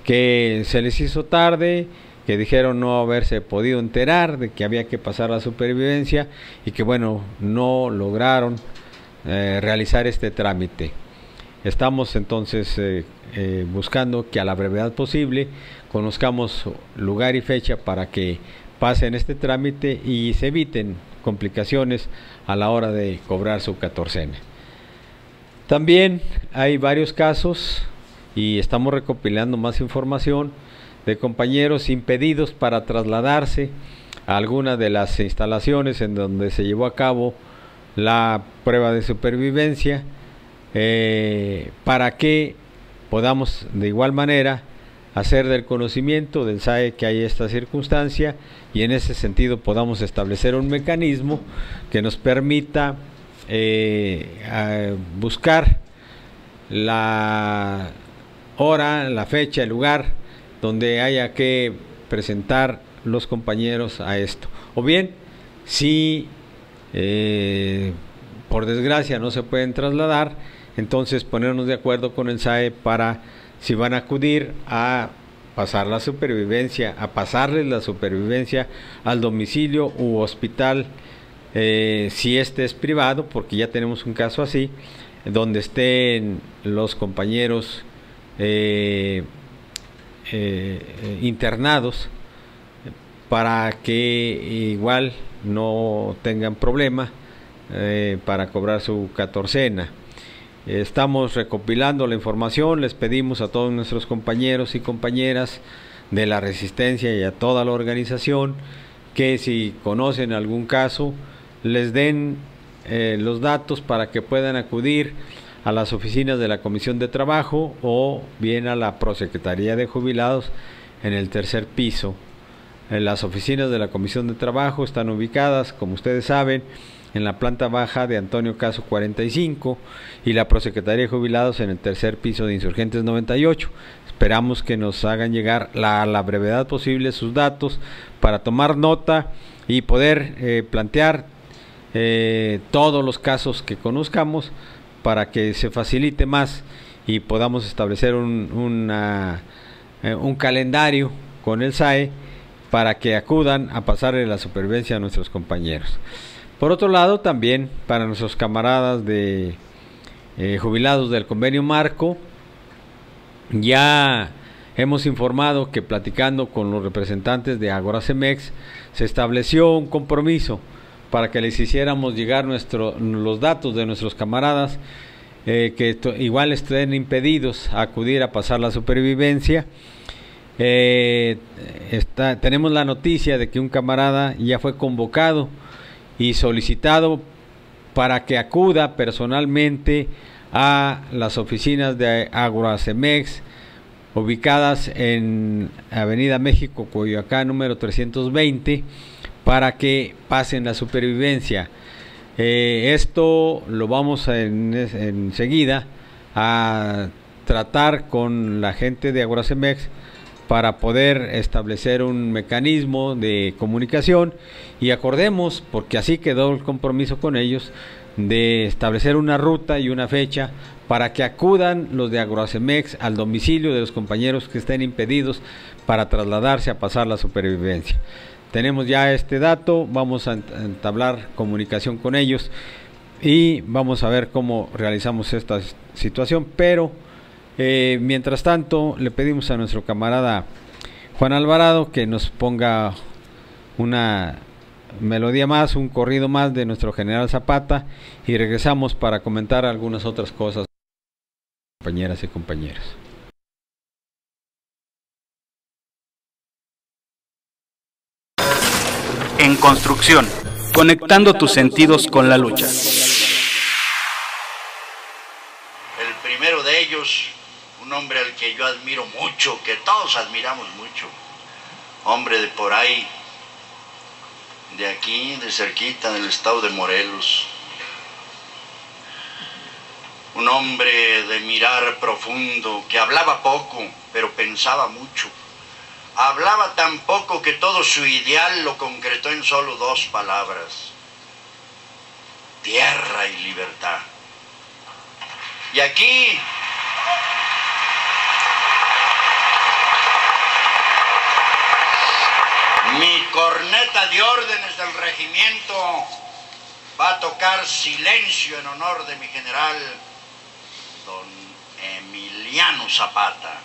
que se les hizo tarde, que dijeron no haberse podido enterar de que había que pasar la supervivencia, y que bueno, no lograron realizar este trámite. Estamos entonces buscando que a la brevedad posible conozcamos lugar y fecha para que pasen este trámite y se eviten complicaciones a la hora de cobrar su catorcena. También hay varios casos, y estamos recopilando más información, de compañeros impedidos para trasladarse a alguna de las instalaciones en donde se llevó a cabo la prueba de supervivencia, para que podamos de igual manera hacer del conocimiento del SAE que hay esta circunstancia, y en ese sentido podamos establecer un mecanismo que nos permita buscar la hora, la fecha, el lugar donde haya que presentar los compañeros a esto. O bien, si por desgracia no se pueden trasladar, entonces ponernos de acuerdo con el SAE para si van a acudir a pasar la supervivencia, a pasarles la supervivencia al domicilio u hospital, si este es privado, porque ya tenemos un caso así, donde estén los compañeros internados, para que igual no tengan problema para cobrar su catorcena. Estamos recopilando la información, les pedimos a todos nuestros compañeros y compañeras de la Resistencia y a toda la organización que si conocen algún caso les den los datos para que puedan acudir a las oficinas de la Comisión de Trabajo o bien a la Prosecretaría de Jubilados en el tercer piso. Las oficinas de la Comisión de Trabajo están ubicadas, como ustedes saben, en la planta baja de Antonio Caso 45 y la Prosecretaría de Jubilados en el tercer piso de Insurgentes 98. Esperamos que nos hagan llegar a la brevedad posible sus datos para tomar nota y poder plantear todos los casos que conozcamos para que se facilite más y podamos establecer un calendario con el SAE para que acudan a pasarle la supervivencia a nuestros compañeros. Por otro lado, también para nuestros camaradas de jubilados del convenio marco, ya hemos informado que platicando con los representantes de Ágora Cemex se estableció un compromiso para que les hiciéramos llegar los datos de nuestros camaradas que igual estén impedidos a acudir a pasar la supervivencia. Tenemos la noticia de que un camarada ya fue convocado y solicitado para que acuda personalmente a las oficinas de Ágora Cemex ubicadas en Avenida México, Coyoacán, número 320, para que pasen la supervivencia. Esto lo vamos enseguida a tratar con la gente de Ágora Cemex para poder establecer un mecanismo de comunicación, y acordemos, porque así quedó el compromiso con ellos, de establecer una ruta y una fecha para que acudan los de Ágora Cemex al domicilio de los compañeros que estén impedidos para trasladarse a pasar la supervivencia. Tenemos ya este dato, vamos a entablar comunicación con ellos y vamos a ver cómo realizamos esta situación, pero mientras tanto le pedimos a nuestro camarada Juan Alvarado que nos ponga una melodía más, un corrido más de nuestro general Zapata, y regresamos para comentar algunas otras cosas, compañeras y compañeros. En construcción, conectando tus sentidos con la lucha. El primero de ellos, un hombre al que yo admiro mucho, que todos admiramos mucho, hombre de por ahí, de aquí, de cerquita, del estado de Morelos. Un hombre de mirar profundo, que hablaba poco, pero pensaba mucho. Hablaba tan poco que todo su ideal lo concretó en solo 2 palabras: tierra y libertad. Y aquí mi corneta de órdenes del regimiento va a tocar silencio en honor de mi general, don Emiliano Zapata.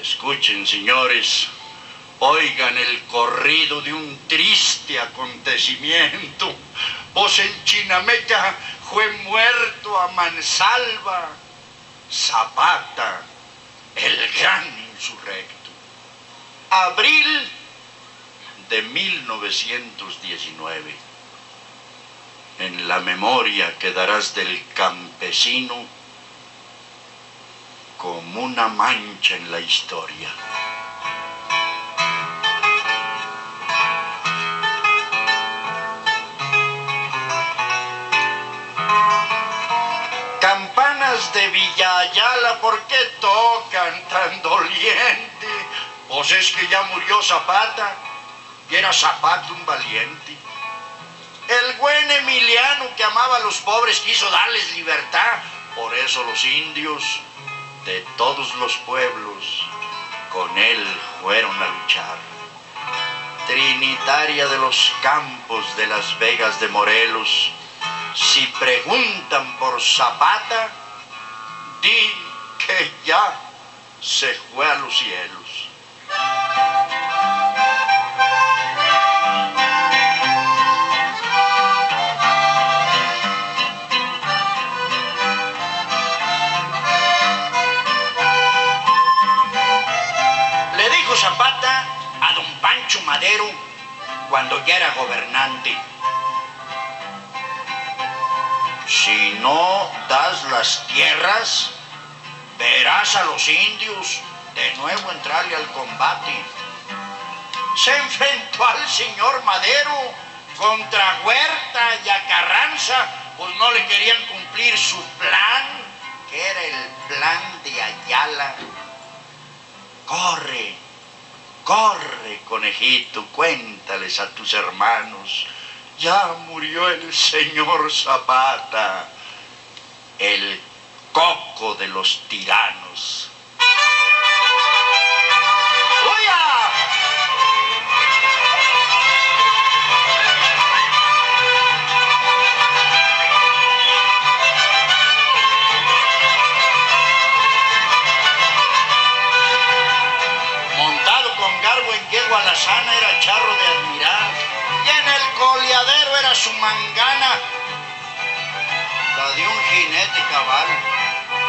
Escuchen, señores, oigan el corrido de un triste acontecimiento, pues en Chinameca fue muerto a mansalva Zapata, el gran insurrecto. Abril de 1919. En la memoria quedarás del campesino como una mancha en la historia. Campanas de Villa Ayala, ¿por qué tocan tan doliente? Pues es que ya murió Zapata, y era Zapata un valiente. El buen Emiliano, que amaba a los pobres, quiso darles libertad. Por eso los indios de todos los pueblos con él fueron a luchar. Trinitaria de los Campos de Las Vegas de Morelos, si preguntan por Zapata, di que ya se fue a los cielos. Le dijo Zapata a don Pancho Madero cuando ya era gobernante: si no das las tierras, verás a los indios de nuevo entrarle al combate. Se enfrentó al señor Madero contra Huerta y a Carranza, pues no le querían cumplir su plan, que era el plan de Ayala. Corre, corre, conejito, cuéntales a tus hermanos, ya murió el señor Zapata, el coco de los tiranos. ¡Oya! Montado con garbo en yegua alazana, era charro de admirar, y en el coleadero era su mangana, la de un jinete cabal.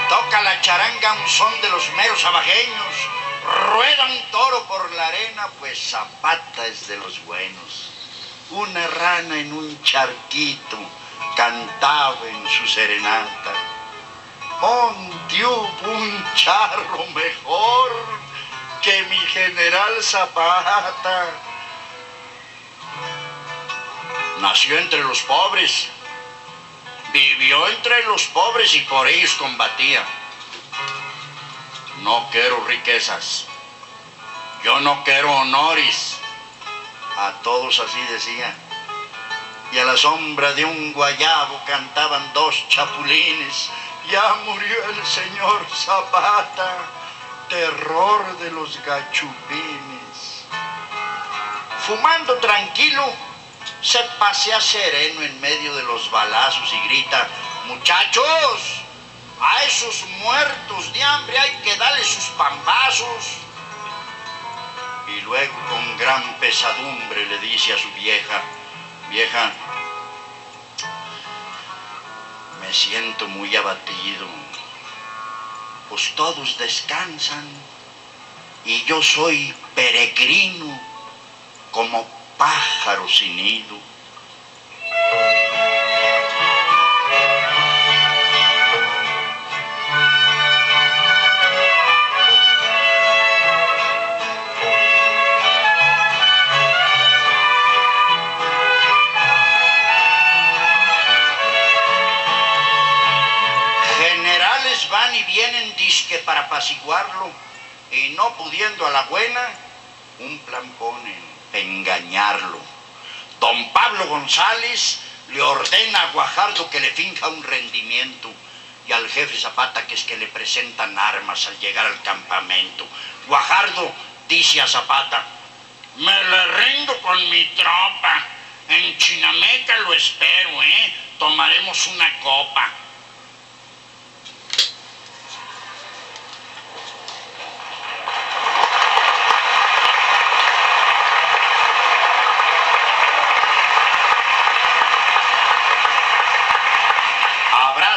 Toca la charanga un son de los meros abajeños, rueda un toro por la arena, pues Zapata es de los buenos. Una rana en un charquito cantaba en su serenata: ¿dónde hubo un charro mejor que mi general Zapata? Nació entre los pobres, vivió entre los pobres y por ellos combatía. No quiero riquezas, yo no quiero honores, a todos así decía. Y a la sombra de un guayabo cantaban dos chapulines: ya murió el señor Zapata, terror de los gachupines. Fumando tranquilo, se pasea sereno en medio de los balazos y grita: muchachos, a esos muertos de hambre hay que darle sus pambazos. Y luego con gran pesadumbre le dice a su vieja: vieja, me siento muy abatido, pues todos descansan y yo soy peregrino como pájaro sin nido. Generales van y vienen disque para apaciguarlo, y no pudiendo a la buena, un plan ponen para engañarlo. Don Pablo González le ordena a Guajardo que le finja un rendimiento, y al jefe Zapata que es que le presentan armas al llegar al campamento. Guajardo dice a Zapata: me le rindo con mi tropa, en Chinameca lo espero, tomaremos una copa.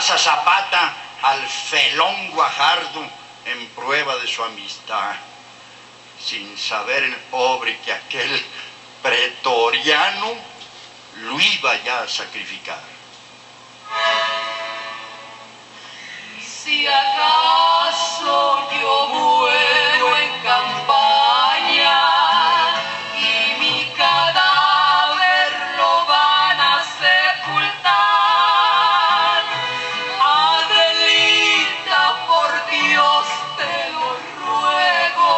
pasa Zapata al felón Guajardo en prueba de su amistad, sin saber el pobre que aquel pretoriano lo iba ya a sacrificar. Si acaso yo muero en campaña y mi cadáver lo van a sepultar, Adelita, por Dios te lo ruego,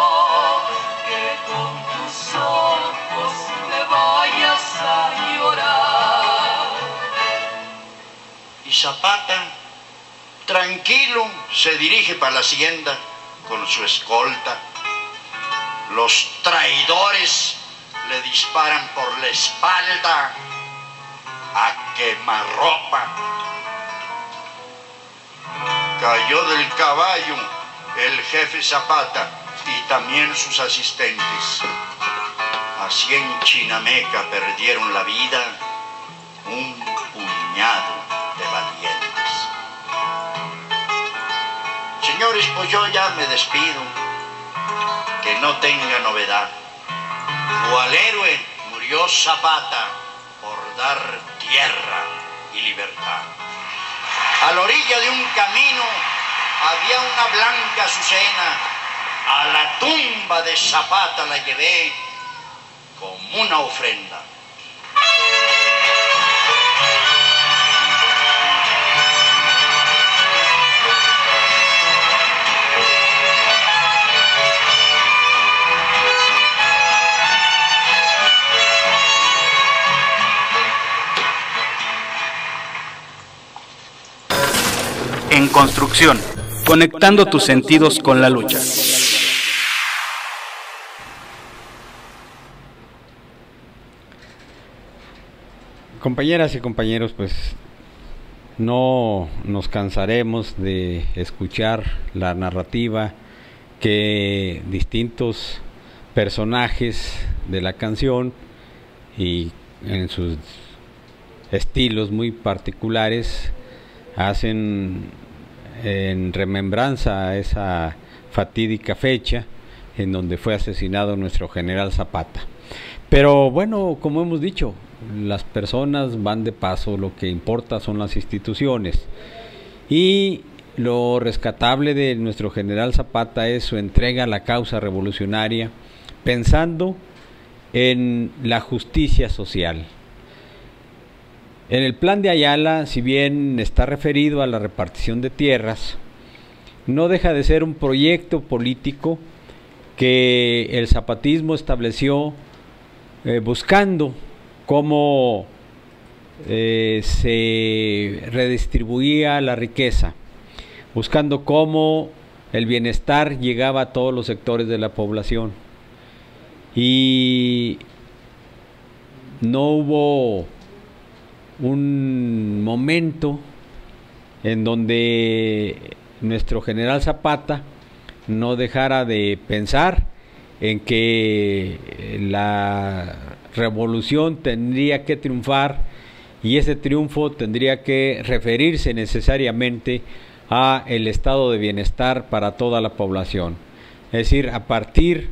que con tus ojos me vayas a llorar. Y Zapata, tranquilo, se dirige para la hacienda con su escolta. Los traidores le disparan por la espalda a quemarropa. Cayó del caballo el jefe Zapata y también sus asistentes. Así en Chinameca perdieron la vida un puñado de valientes. Señores, pues yo ya me despido, que no tenga novedad. Cual héroe murió Zapata por dar tierra y libertad. A la orilla de un camino había una blanca azucena. A la tumba de Zapata la llevé como una ofrenda. En construcción, conectando tus sentidos con la lucha. Compañeras y compañeros, pues no nos cansaremos de escuchar la narrativa que distintos personajes de la canción y en sus estilos muy particulares hacen en remembranza a esa fatídica fecha en donde fue asesinado nuestro general Zapata. Pero bueno, como hemos dicho, las personas van de paso, lo que importa son las instituciones. Y lo rescatable de nuestro general Zapata es su entrega a la causa revolucionaria, pensando en la justicia social. En el plan de Ayala, si bien está referido a la repartición de tierras, no deja de ser un proyecto político que el zapatismo estableció buscando cómo se redistribuía la riqueza, buscando cómo el bienestar llegaba a todos los sectores de la población. Y no hubo un momento en donde nuestro general Zapata no dejara de pensar en que la revolución tendría que triunfar y ese triunfo tendría que referirse necesariamente a el estado de bienestar para toda la población. Es decir, a partir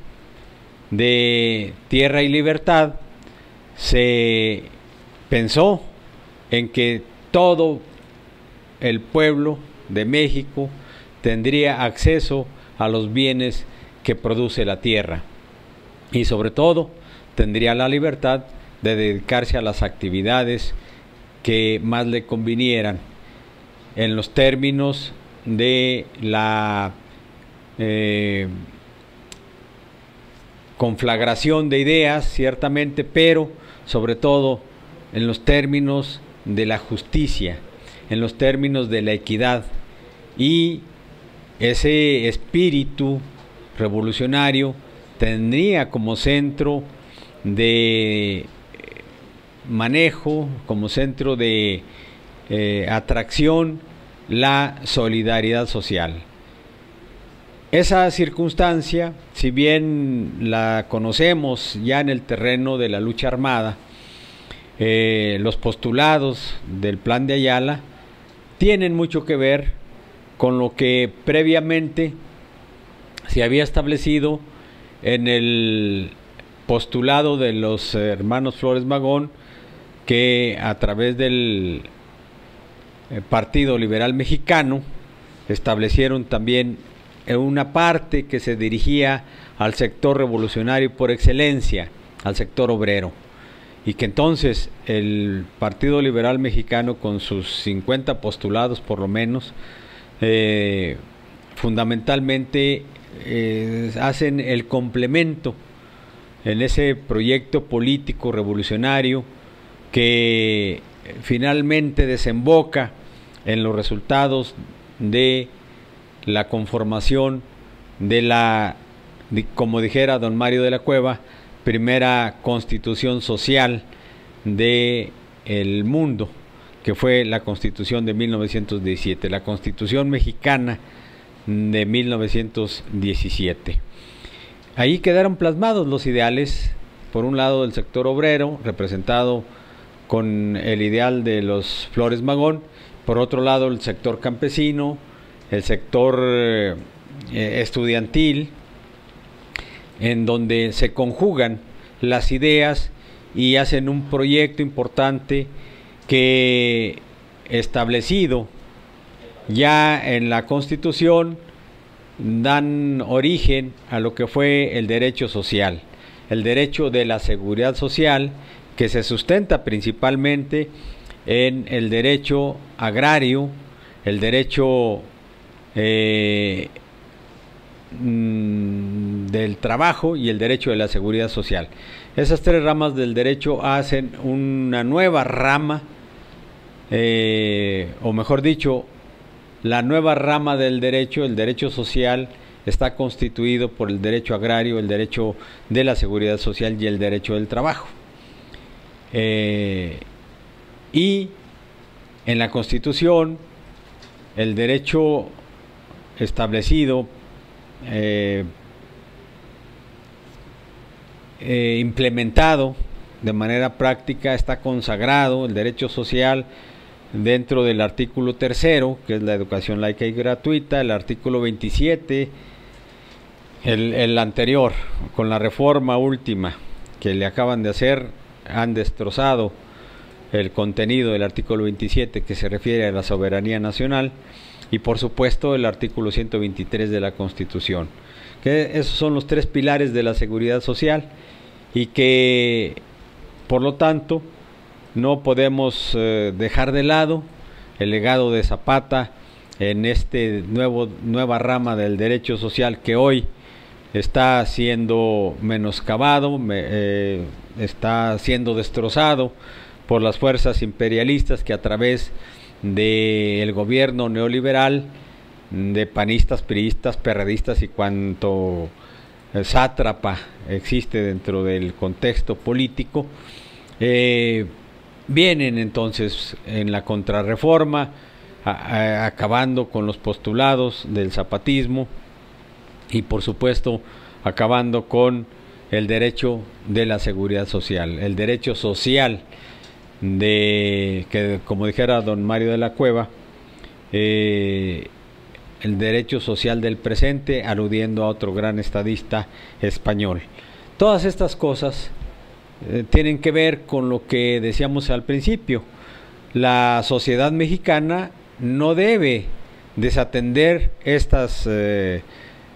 de Tierra y Libertad se pensó en que todo el pueblo de México tendría acceso a los bienes que produce la tierra y sobre todo tendría la libertad de dedicarse a las actividades que más le convinieran en los términos de la conflagración de ideas, ciertamente, pero sobre todo en los términos de la justicia, en los términos de la equidad, y ese espíritu revolucionario tendría como centro de manejo, como centro de atracción, la solidaridad social. Esa circunstancia, si bien la conocemos ya en el terreno de la lucha armada, los postulados del plan de Ayala tienen mucho que ver con lo que previamente se había establecido en el postulado de los hermanos Flores Magón, que a través del Partido Liberal Mexicano establecieron también una parte que se dirigía al sector revolucionario por excelencia, al sector obrero, y que entonces el Partido Liberal Mexicano, con sus 50 postulados por lo menos, fundamentalmente hacen el complemento en ese proyecto político revolucionario que finalmente desemboca en los resultados de la conformación de la, como dijera don Mario de la Cueva, primera constitución social del mundo, que fue la Constitución de 1917, la Constitución Mexicana de 1917. Ahí quedaron plasmados los ideales, por un lado del sector obrero, representado con el ideal de los Flores Magón, por otro lado el sector campesino, el sector estudiantil, en donde se conjugan las ideas y hacen un proyecto importante que, establecido ya en la Constitución, dan origen a lo que fue el derecho social, el derecho de la seguridad social, que se sustenta principalmente en el derecho agrario, el derecho del trabajo y el derecho de la seguridad social. Esas tres ramas del derecho hacen una nueva rama, o mejor dicho, la nueva rama del derecho, el derecho social, está constituido por el derecho agrario, el derecho de la seguridad social y el derecho del trabajo. Y en la Constitución, el derecho establecido, implementado de manera práctica, está consagrado el derecho social dentro del artículo 3º, que es la educación laica y gratuita, el artículo 27, el anterior, con la reforma última que le acaban de hacer, han destrozado el contenido del artículo 27, que se refiere a la soberanía nacional, y por supuesto el artículo 123 de la Constitución, que esos son los tres pilares de la seguridad social, y que por lo tanto no podemos dejar de lado el legado de Zapata en este nueva rama del derecho social, que hoy está siendo menoscabado, está siendo destrozado por las fuerzas imperialistas que, a través del gobierno neoliberal de panistas, priistas, perredistas y cuanto sátrapa existe dentro del contexto político, vienen entonces en la contrarreforma, acabando con los postulados del zapatismo y por supuesto acabando con el derecho de la seguridad social, el derecho social de, que como dijera don Mario de la Cueva, el derecho social del presente, aludiendo a otro gran estadista español. Todas estas cosas tienen que ver con lo que decíamos al principio. La sociedad mexicana no debe desatender estas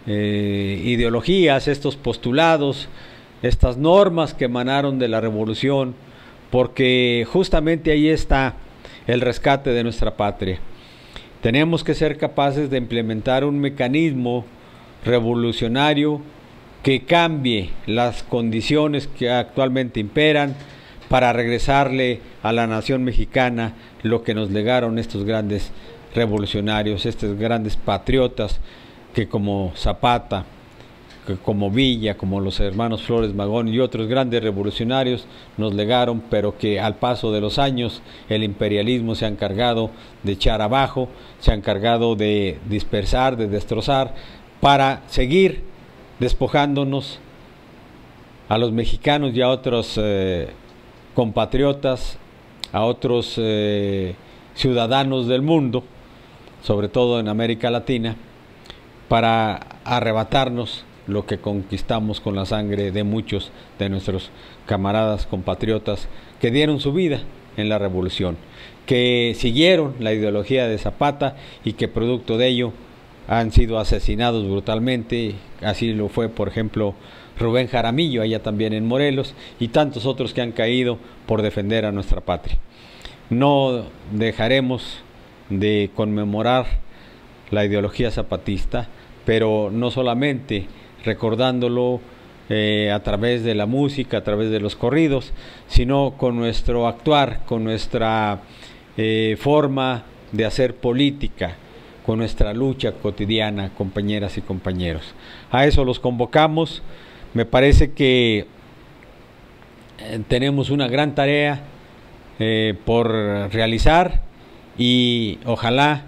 ideologías, estos postulados, estas normas que emanaron de la revolución, porque justamente ahí está el rescate de nuestra patria. Tenemos que ser capaces de implementar un mecanismo revolucionario que cambie las condiciones que actualmente imperan, para regresarle a la nación mexicana lo que nos legaron estos grandes revolucionarios, estos grandes patriotas que, como Zapata, que como Villa, como los hermanos Flores Magón y otros grandes revolucionarios nos legaron, pero que al paso de los años el imperialismo se ha encargado de echar abajo, se ha encargado de dispersar, de destrozar, para seguir despojándonos a los mexicanos y a otros compatriotas, a otros ciudadanos del mundo, sobre todo en América Latina, para arrebatarnos lo que conquistamos con la sangre de muchos de nuestros camaradas, compatriotas, que dieron su vida en la revolución, que siguieron la ideología de Zapata y que producto de ello han sido asesinados brutalmente. Así lo fue, por ejemplo, Rubén Jaramillo, allá también en Morelos, y tantos otros que han caído por defender a nuestra patria. No dejaremos de conmemorar la ideología zapatista, pero no solamente recordándolo a través de la música, a través de los corridos, sino con nuestro actuar, con nuestra forma de hacer política, con nuestra lucha cotidiana, compañeras y compañeros. A eso los convocamos. Me parece que tenemos una gran tarea por realizar y ojalá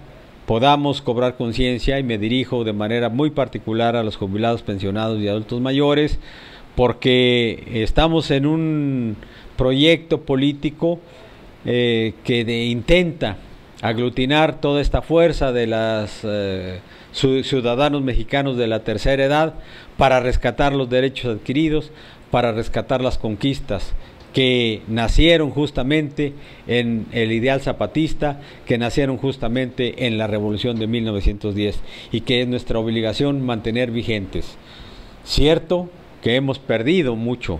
podamos cobrar conciencia, y me dirijo de manera muy particular a los jubilados, pensionados y adultos mayores, porque estamos en un proyecto político que intenta aglutinar toda esta fuerza de los ciudadanos mexicanos de la tercera edad para rescatar los derechos adquiridos, para rescatar las conquistas que nacieron justamente en el ideal zapatista, que nacieron justamente en la revolución de 1910 y que es nuestra obligación mantener vigentes. Cierto que hemos perdido mucho,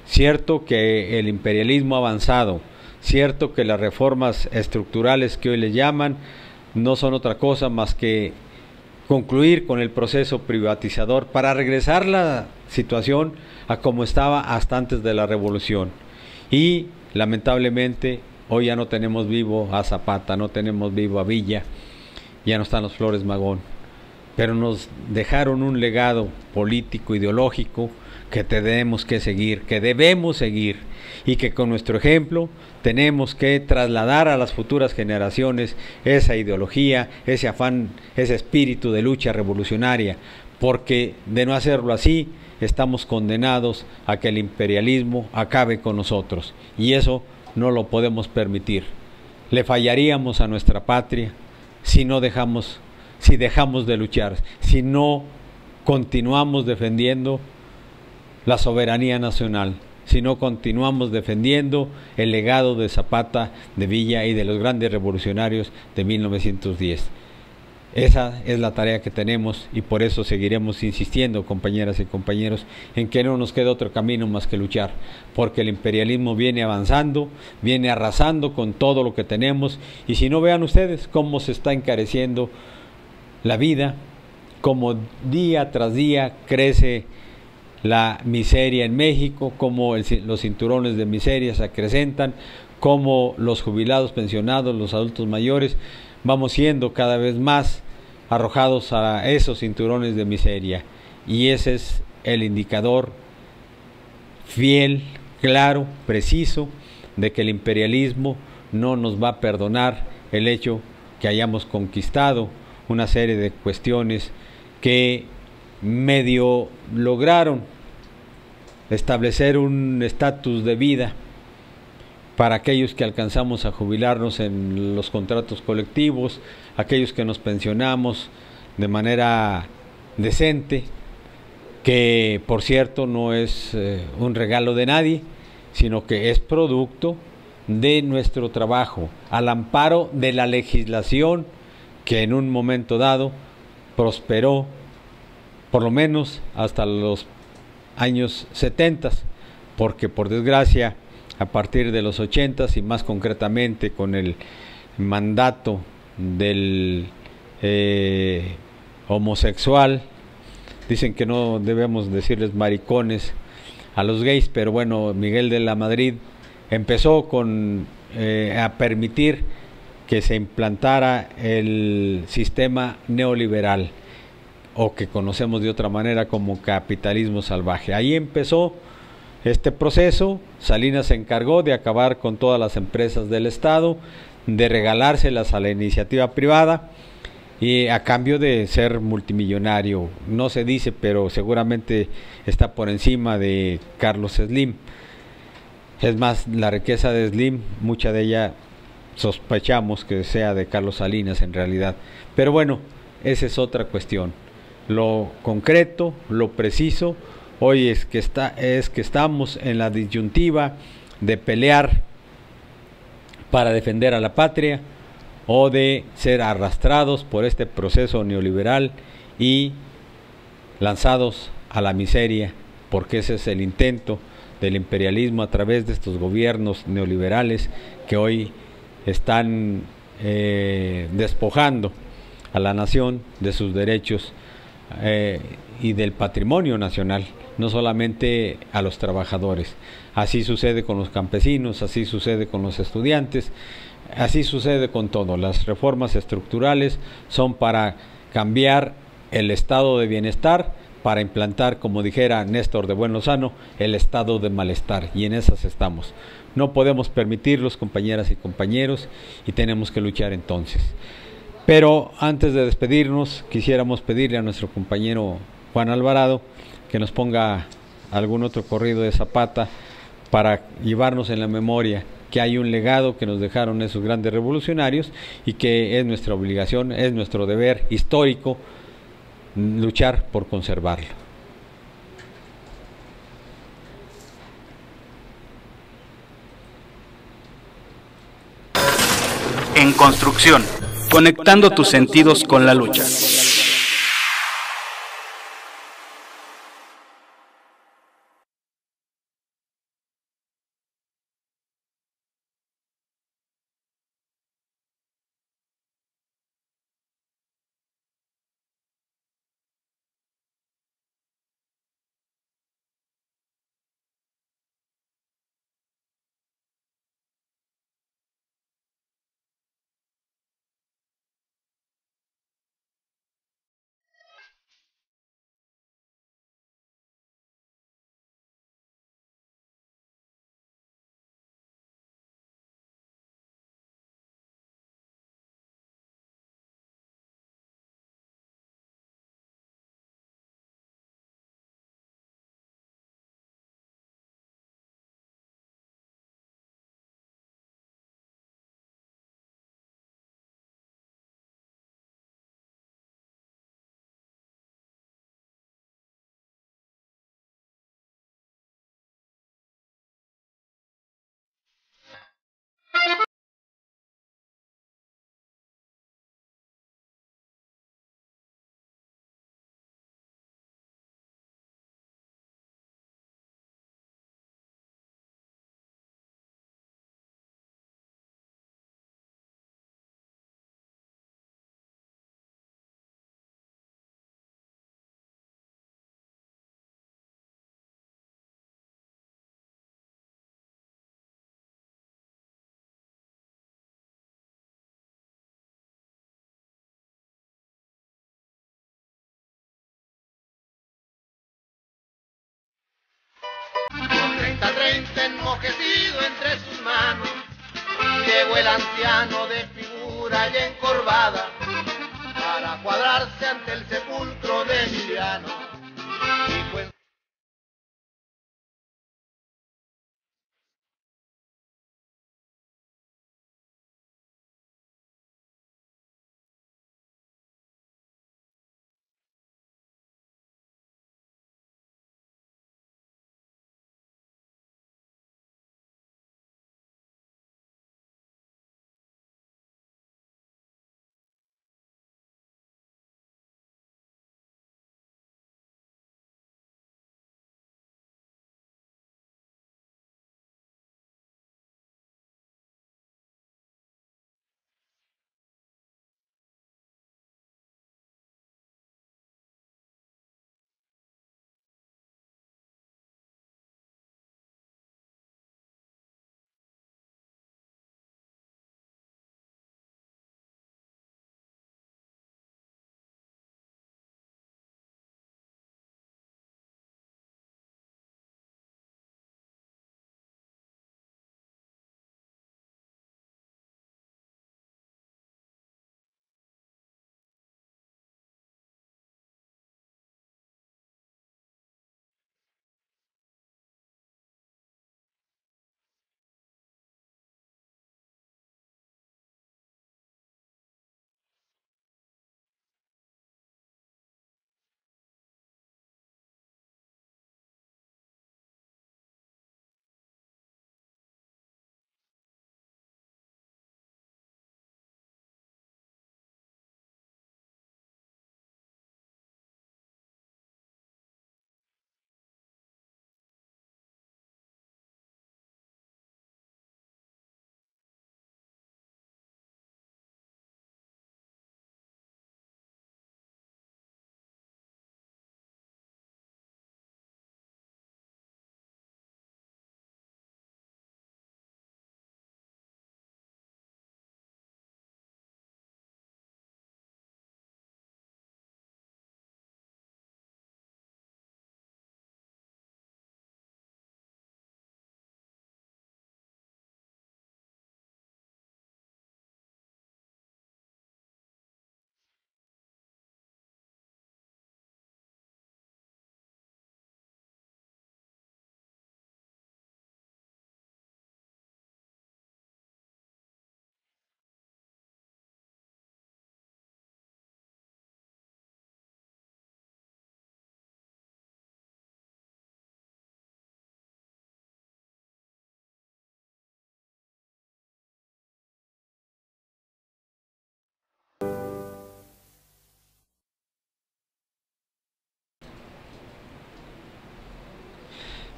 cierto que el imperialismo ha avanzado, cierto que las reformas estructurales que hoy le llaman no son otra cosa más que concluir con el proceso privatizador para regresar la situación a como estaba hasta antes de la revolución. Y lamentablemente hoy ya no tenemos vivo a Zapata, no tenemos vivo a Villa, ya no están los Flores Magón, pero nos dejaron un legado político, ideológico, que tenemos que seguir, que debemos seguir, y que con nuestro ejemplo tenemos que trasladar a las futuras generaciones esa ideología, ese afán, ese espíritu de lucha revolucionaria, porque de no hacerlo así, estamos condenados a que el imperialismo acabe con nosotros, y eso no lo podemos permitir. Le fallaríamos a nuestra patria si dejamos de luchar, si no continuamos defendiendo la soberanía nacional, si no continuamos defendiendo el legado de Zapata, de Villa y de los grandes revolucionarios de 1910. Esa es la tarea que tenemos, y por eso seguiremos insistiendo, compañeras y compañeros, en que no nos queda otro camino más que luchar, porque el imperialismo viene avanzando, viene arrasando con todo lo que tenemos, y si no, vean ustedes cómo se está encareciendo la vida, cómo día tras día crece la miseria en México, cómo los cinturones de miseria se acrecentan, cómo los jubilados, pensionados, los adultos mayores vamos siendo cada vez más arrojados a esos cinturones de miseria, y ese es el indicador fiel, claro, preciso de que el imperialismo no nos va a perdonar el hecho que hayamos conquistado una serie de cuestiones que medio lograron establecer un estatus de vida para aquellos que alcanzamos a jubilarnos en los contratos colectivos, aquellos que nos pensionamos de manera decente, que por cierto no es un regalo de nadie, sino que es producto de nuestro trabajo, al amparo de la legislación que en un momento dado prosperó, por lo menos hasta los años 70, porque por desgracia a partir de los 80 y más concretamente con el mandato del homosexual, dicen que no debemos decirles maricones a los gays, pero bueno, Miguel de la Madrid empezó a permitir que se implantara el sistema neoliberal, o que conocemos de otra manera como capitalismo salvaje. Ahí empezó este proceso. Salinas se encargó de acabar con todas las empresas del Estado, de regalárselas a la iniciativa privada, y a cambio de ser multimillonario. No se dice, pero seguramente está por encima de Carlos Slim. Es más, la riqueza de Slim, mucha de ella sospechamos que sea de Carlos Salinas en realidad. Pero bueno, esa es otra cuestión. Lo concreto, lo preciso, hoy es que estamos en la disyuntiva de pelear para defender a la patria o de ser arrastrados por este proceso neoliberal y lanzados a la miseria, porque ese es el intento del imperialismo a través de estos gobiernos neoliberales que hoy están despojando a la nación de sus derechos y del patrimonio nacional, no solamente a los trabajadores. Así sucede con los campesinos, así sucede con los estudiantes, así sucede con todo. Las reformas estructurales son para cambiar el estado de bienestar, para implantar, como dijera Néstor de Buen Lozano, el estado de malestar, y en esas estamos. No podemos permitirlos, compañeras y compañeros, y tenemos que luchar entonces. Pero antes de despedirnos, quisiéramos pedirle a nuestro compañero Juan Alvarado que nos ponga algún otro corrido de Zapata para llevarnos en la memoria que hay un legado que nos dejaron esos grandes revolucionarios y que es nuestra obligación, es nuestro deber histórico luchar por conservarlo. En construcción, conectando tus sentidos con la lucha. Con 30-30 enmojecido entre sus manos, llegó el anciano de figura ya encorvada para cuadrarse ante el sepulcro de Emiliano.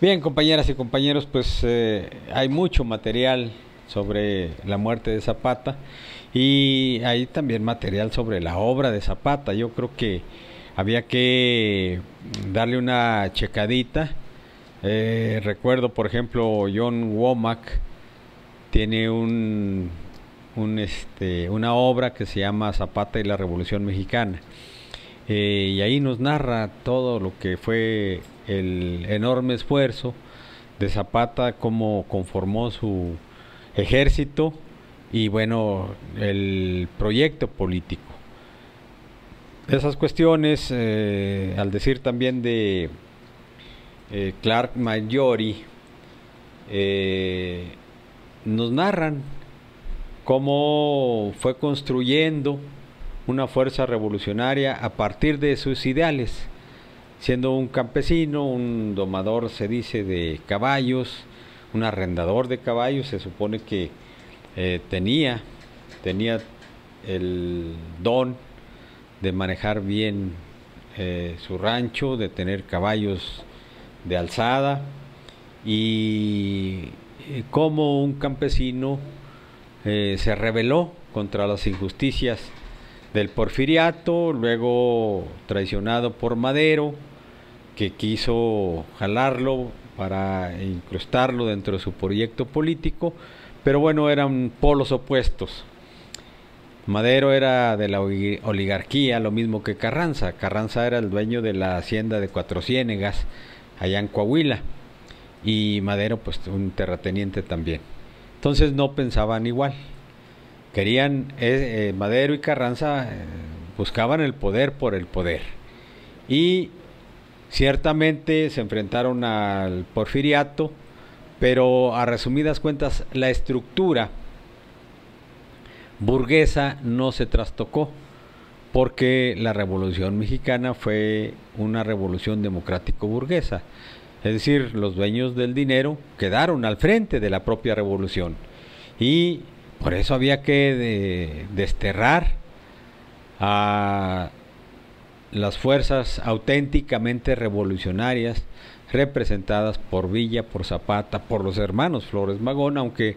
Bien, compañeras y compañeros, pues hay mucho material sobre la muerte de Zapata y hay también material sobre la obra de Zapata. Yo creo que había que darle una checadita. Recuerdo, por ejemplo, John Womack tiene una obra que se llama Zapata y la Revolución Mexicana. Y ahí nos narra todo lo que fue el enorme esfuerzo de Zapata, cómo conformó su ejército y bueno, el proyecto político. Esas cuestiones, al decir también de Clark Mayori, nos narran cómo fue construyendo una fuerza revolucionaria a partir de sus ideales, siendo un campesino, un domador, se dice, de caballos, un arrendador de caballos. Se supone que tenía el don de manejar bien su rancho, de tener caballos de alzada, y como un campesino se rebeló contra las injusticias del porfiriato, luego traicionado por Madero, que quiso jalarlo para incrustarlo dentro de su proyecto político, pero bueno, eran polos opuestos. Madero era de la oligarquía, lo mismo que Carranza. Carranza era el dueño de la hacienda de Cuatro Ciénegas, allá en Coahuila, y Madero pues un terrateniente también. Entonces no pensaban igual. Querían, Madero y Carranza buscaban el poder por el poder, y ciertamente se enfrentaron al porfiriato, pero a resumidas cuentas la estructura burguesa no se trastocó, porque la Revolución Mexicana fue una revolución democrático-burguesa. Es decir, los dueños del dinero quedaron al frente de la propia revolución, y por eso había que desterrar a las fuerzas auténticamente revolucionarias representadas por Villa, por Zapata, por los hermanos Flores Magón, aunque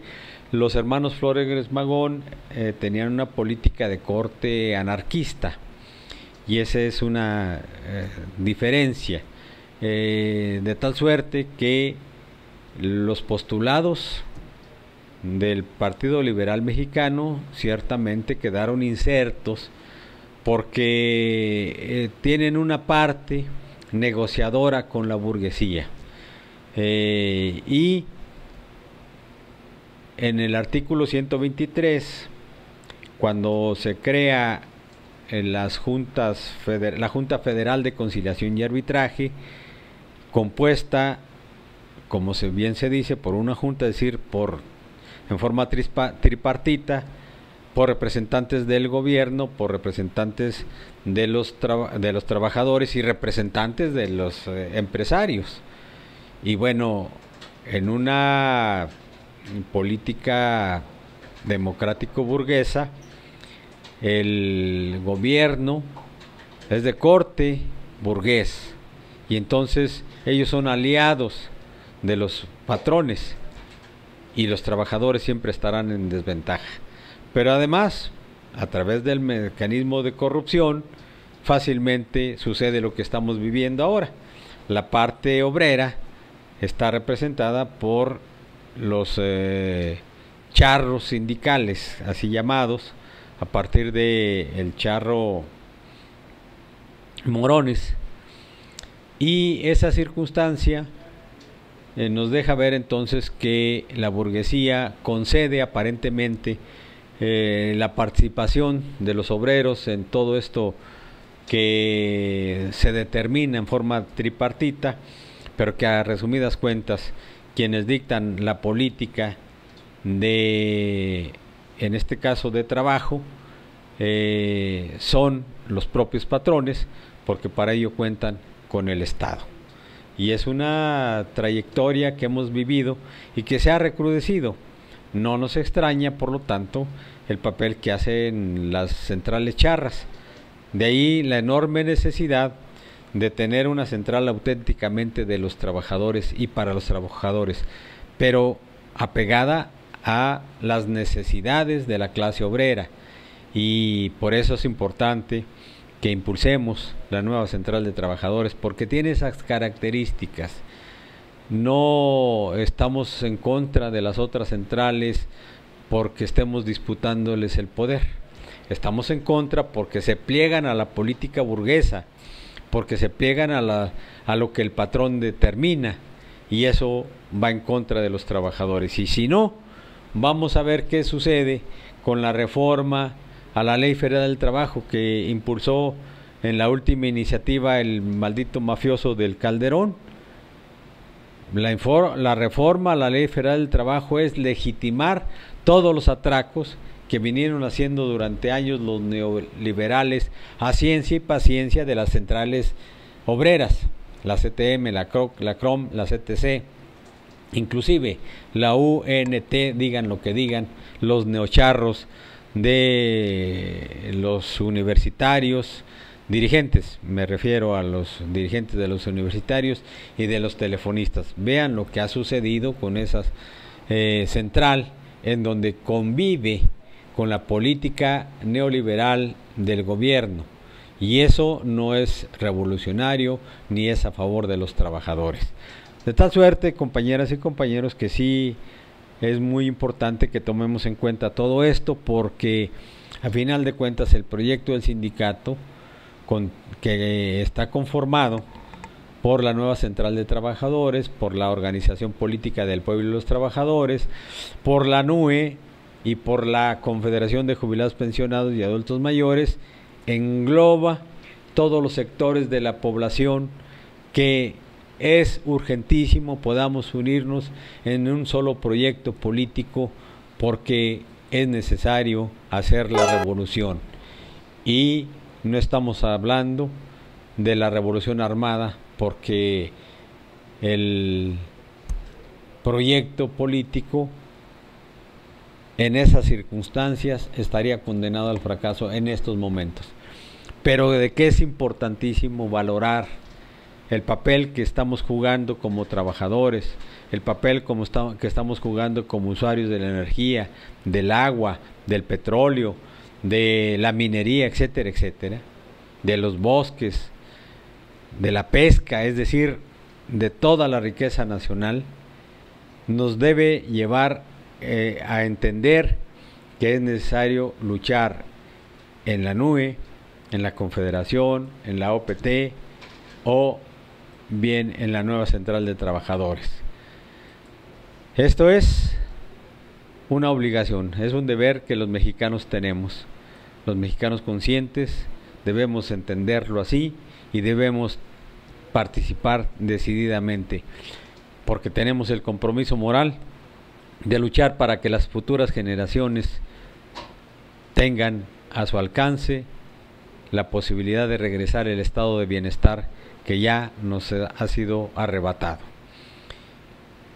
los hermanos Flores Magón tenían una política de corte anarquista, y esa es una diferencia, de tal suerte que los postulados del Partido Liberal Mexicano ciertamente quedaron insertos, porque tienen una parte negociadora con la burguesía, y en el artículo 123, cuando se crea la Junta Federal de Conciliación y Arbitraje, compuesta, como bien se dice, por una junta, es decir, en forma tripartita, por representantes del gobierno, por representantes de los trabajadores y representantes de los empresarios. Y bueno, en una política democrático-burguesa, el gobierno es de corte burgués, y entonces ellos son aliados de los patrones, y los trabajadores siempre estarán en desventaja. Pero además, a través del mecanismo de corrupción, fácilmente sucede lo que estamos viviendo ahora. La parte obrera está representada por los charros sindicales, así llamados, a partir de el charro Morones, y esa circunstancia nos deja ver entonces que la burguesía concede aparentemente la participación de los obreros en todo esto que se determina en forma tripartita, pero que a resumidas cuentas quienes dictan la política en este caso de trabajo, son los propios patrones, porque para ello cuentan con el Estado. Y es una trayectoria que hemos vivido y que se ha recrudecido. No nos extraña, por lo tanto, el papel que hacen las centrales charras. De ahí la enorme necesidad de tener una central auténticamente de los trabajadores y para los trabajadores, pero apegada a las necesidades de la clase obrera. Y por eso es importante que impulsemos la nueva central de trabajadores, porque tiene esas características. No estamos en contra de las otras centrales porque estemos disputándoles el poder. Estamos en contra porque se pliegan a la política burguesa, porque se pliegan a lo que el patrón determina, y eso va en contra de los trabajadores. Y si no, vamos a ver qué sucede con la reforma a la Ley Federal del Trabajo que impulsó en la última iniciativa el maldito mafioso del Calderón. La reforma a la Ley Federal del Trabajo es legitimar todos los atracos que vinieron haciendo durante años los neoliberales a ciencia y paciencia de las centrales obreras, la CTM, la CROM, la CTC, inclusive la UNT, digan lo que digan, los neocharros de los universitarios, dirigentes, me refiero a los dirigentes de los universitarios y de los telefonistas. Vean lo que ha sucedido con esa central, en donde convive con la política neoliberal del gobierno, y eso no es revolucionario ni es a favor de los trabajadores. De tal suerte, compañeras y compañeros, que sí es muy importante que tomemos en cuenta todo esto, porque a final de cuentas el proyecto del sindicato que está conformado por la nueva central de trabajadores, por la Organización Política del Pueblo y los Trabajadores, por la NUE y por la Confederación de Jubilados, Pensionados y Adultos Mayores, engloba todos los sectores de la población, que es urgentísimo podamos unirnos en un solo proyecto político, porque es necesario hacer la revolución. Y no estamos hablando de la revolución armada, porque el proyecto político en esas circunstancias estaría condenado al fracaso en estos momentos. Pero de que es importantísimo valorar el papel que estamos jugando como trabajadores, el papel que estamos jugando como usuarios de la energía, del agua, del petróleo, de la minería, etcétera, etcétera, de los bosques, de la pesca, es decir, de toda la riqueza nacional, nos debe llevar a entender que es necesario luchar en la NUE, en la Confederación, en la OPT o bien en la nueva central de trabajadores. Esto es una obligación, es un deber que los mexicanos tenemos. Los mexicanos conscientes debemos entenderlo así y debemos participar decididamente, porque tenemos el compromiso moral de luchar para que las futuras generaciones tengan a su alcance la posibilidad de regresar el estado de bienestar que ya nos ha sido arrebatado.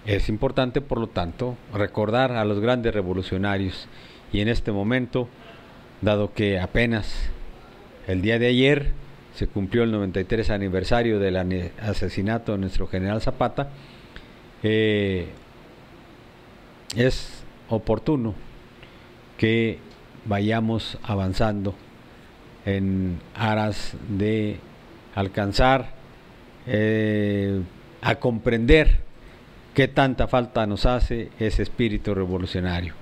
Es importante, por lo tanto, recordar a los grandes revolucionarios, y en este momento, dado que apenas el día de ayer se cumplió el 93 aniversario del asesinato de nuestro general Zapata, es oportuno que vayamos avanzando en aras de alcanzar a comprender qué tanta falta nos hace ese espíritu revolucionario.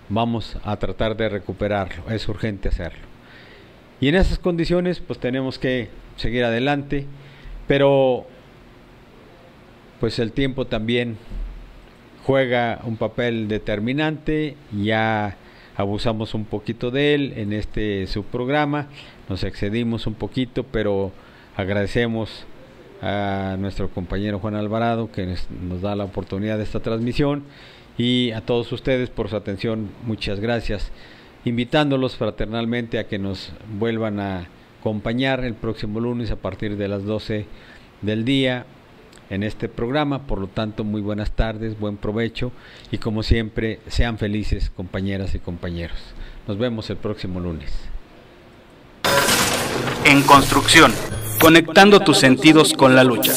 Vamos a tratar de recuperarlo, es urgente hacerlo. Y en esas condiciones pues tenemos que seguir adelante, pero pues el tiempo también juega un papel determinante. Ya abusamos un poquito de él en este subprograma, nos excedimos un poquito, pero agradecemos a nuestro compañero Juan Alvarado que nos da la oportunidad de esta transmisión, y a todos ustedes por su atención, muchas gracias, invitándolos fraternalmente a que nos vuelvan a acompañar el próximo lunes a partir de las 12 del día en este programa. Por lo tanto, muy buenas tardes, buen provecho, y como siempre, sean felices, compañeras y compañeros. Nos vemos el próximo lunes. En construcción. conectando tus sentidos con la lucha.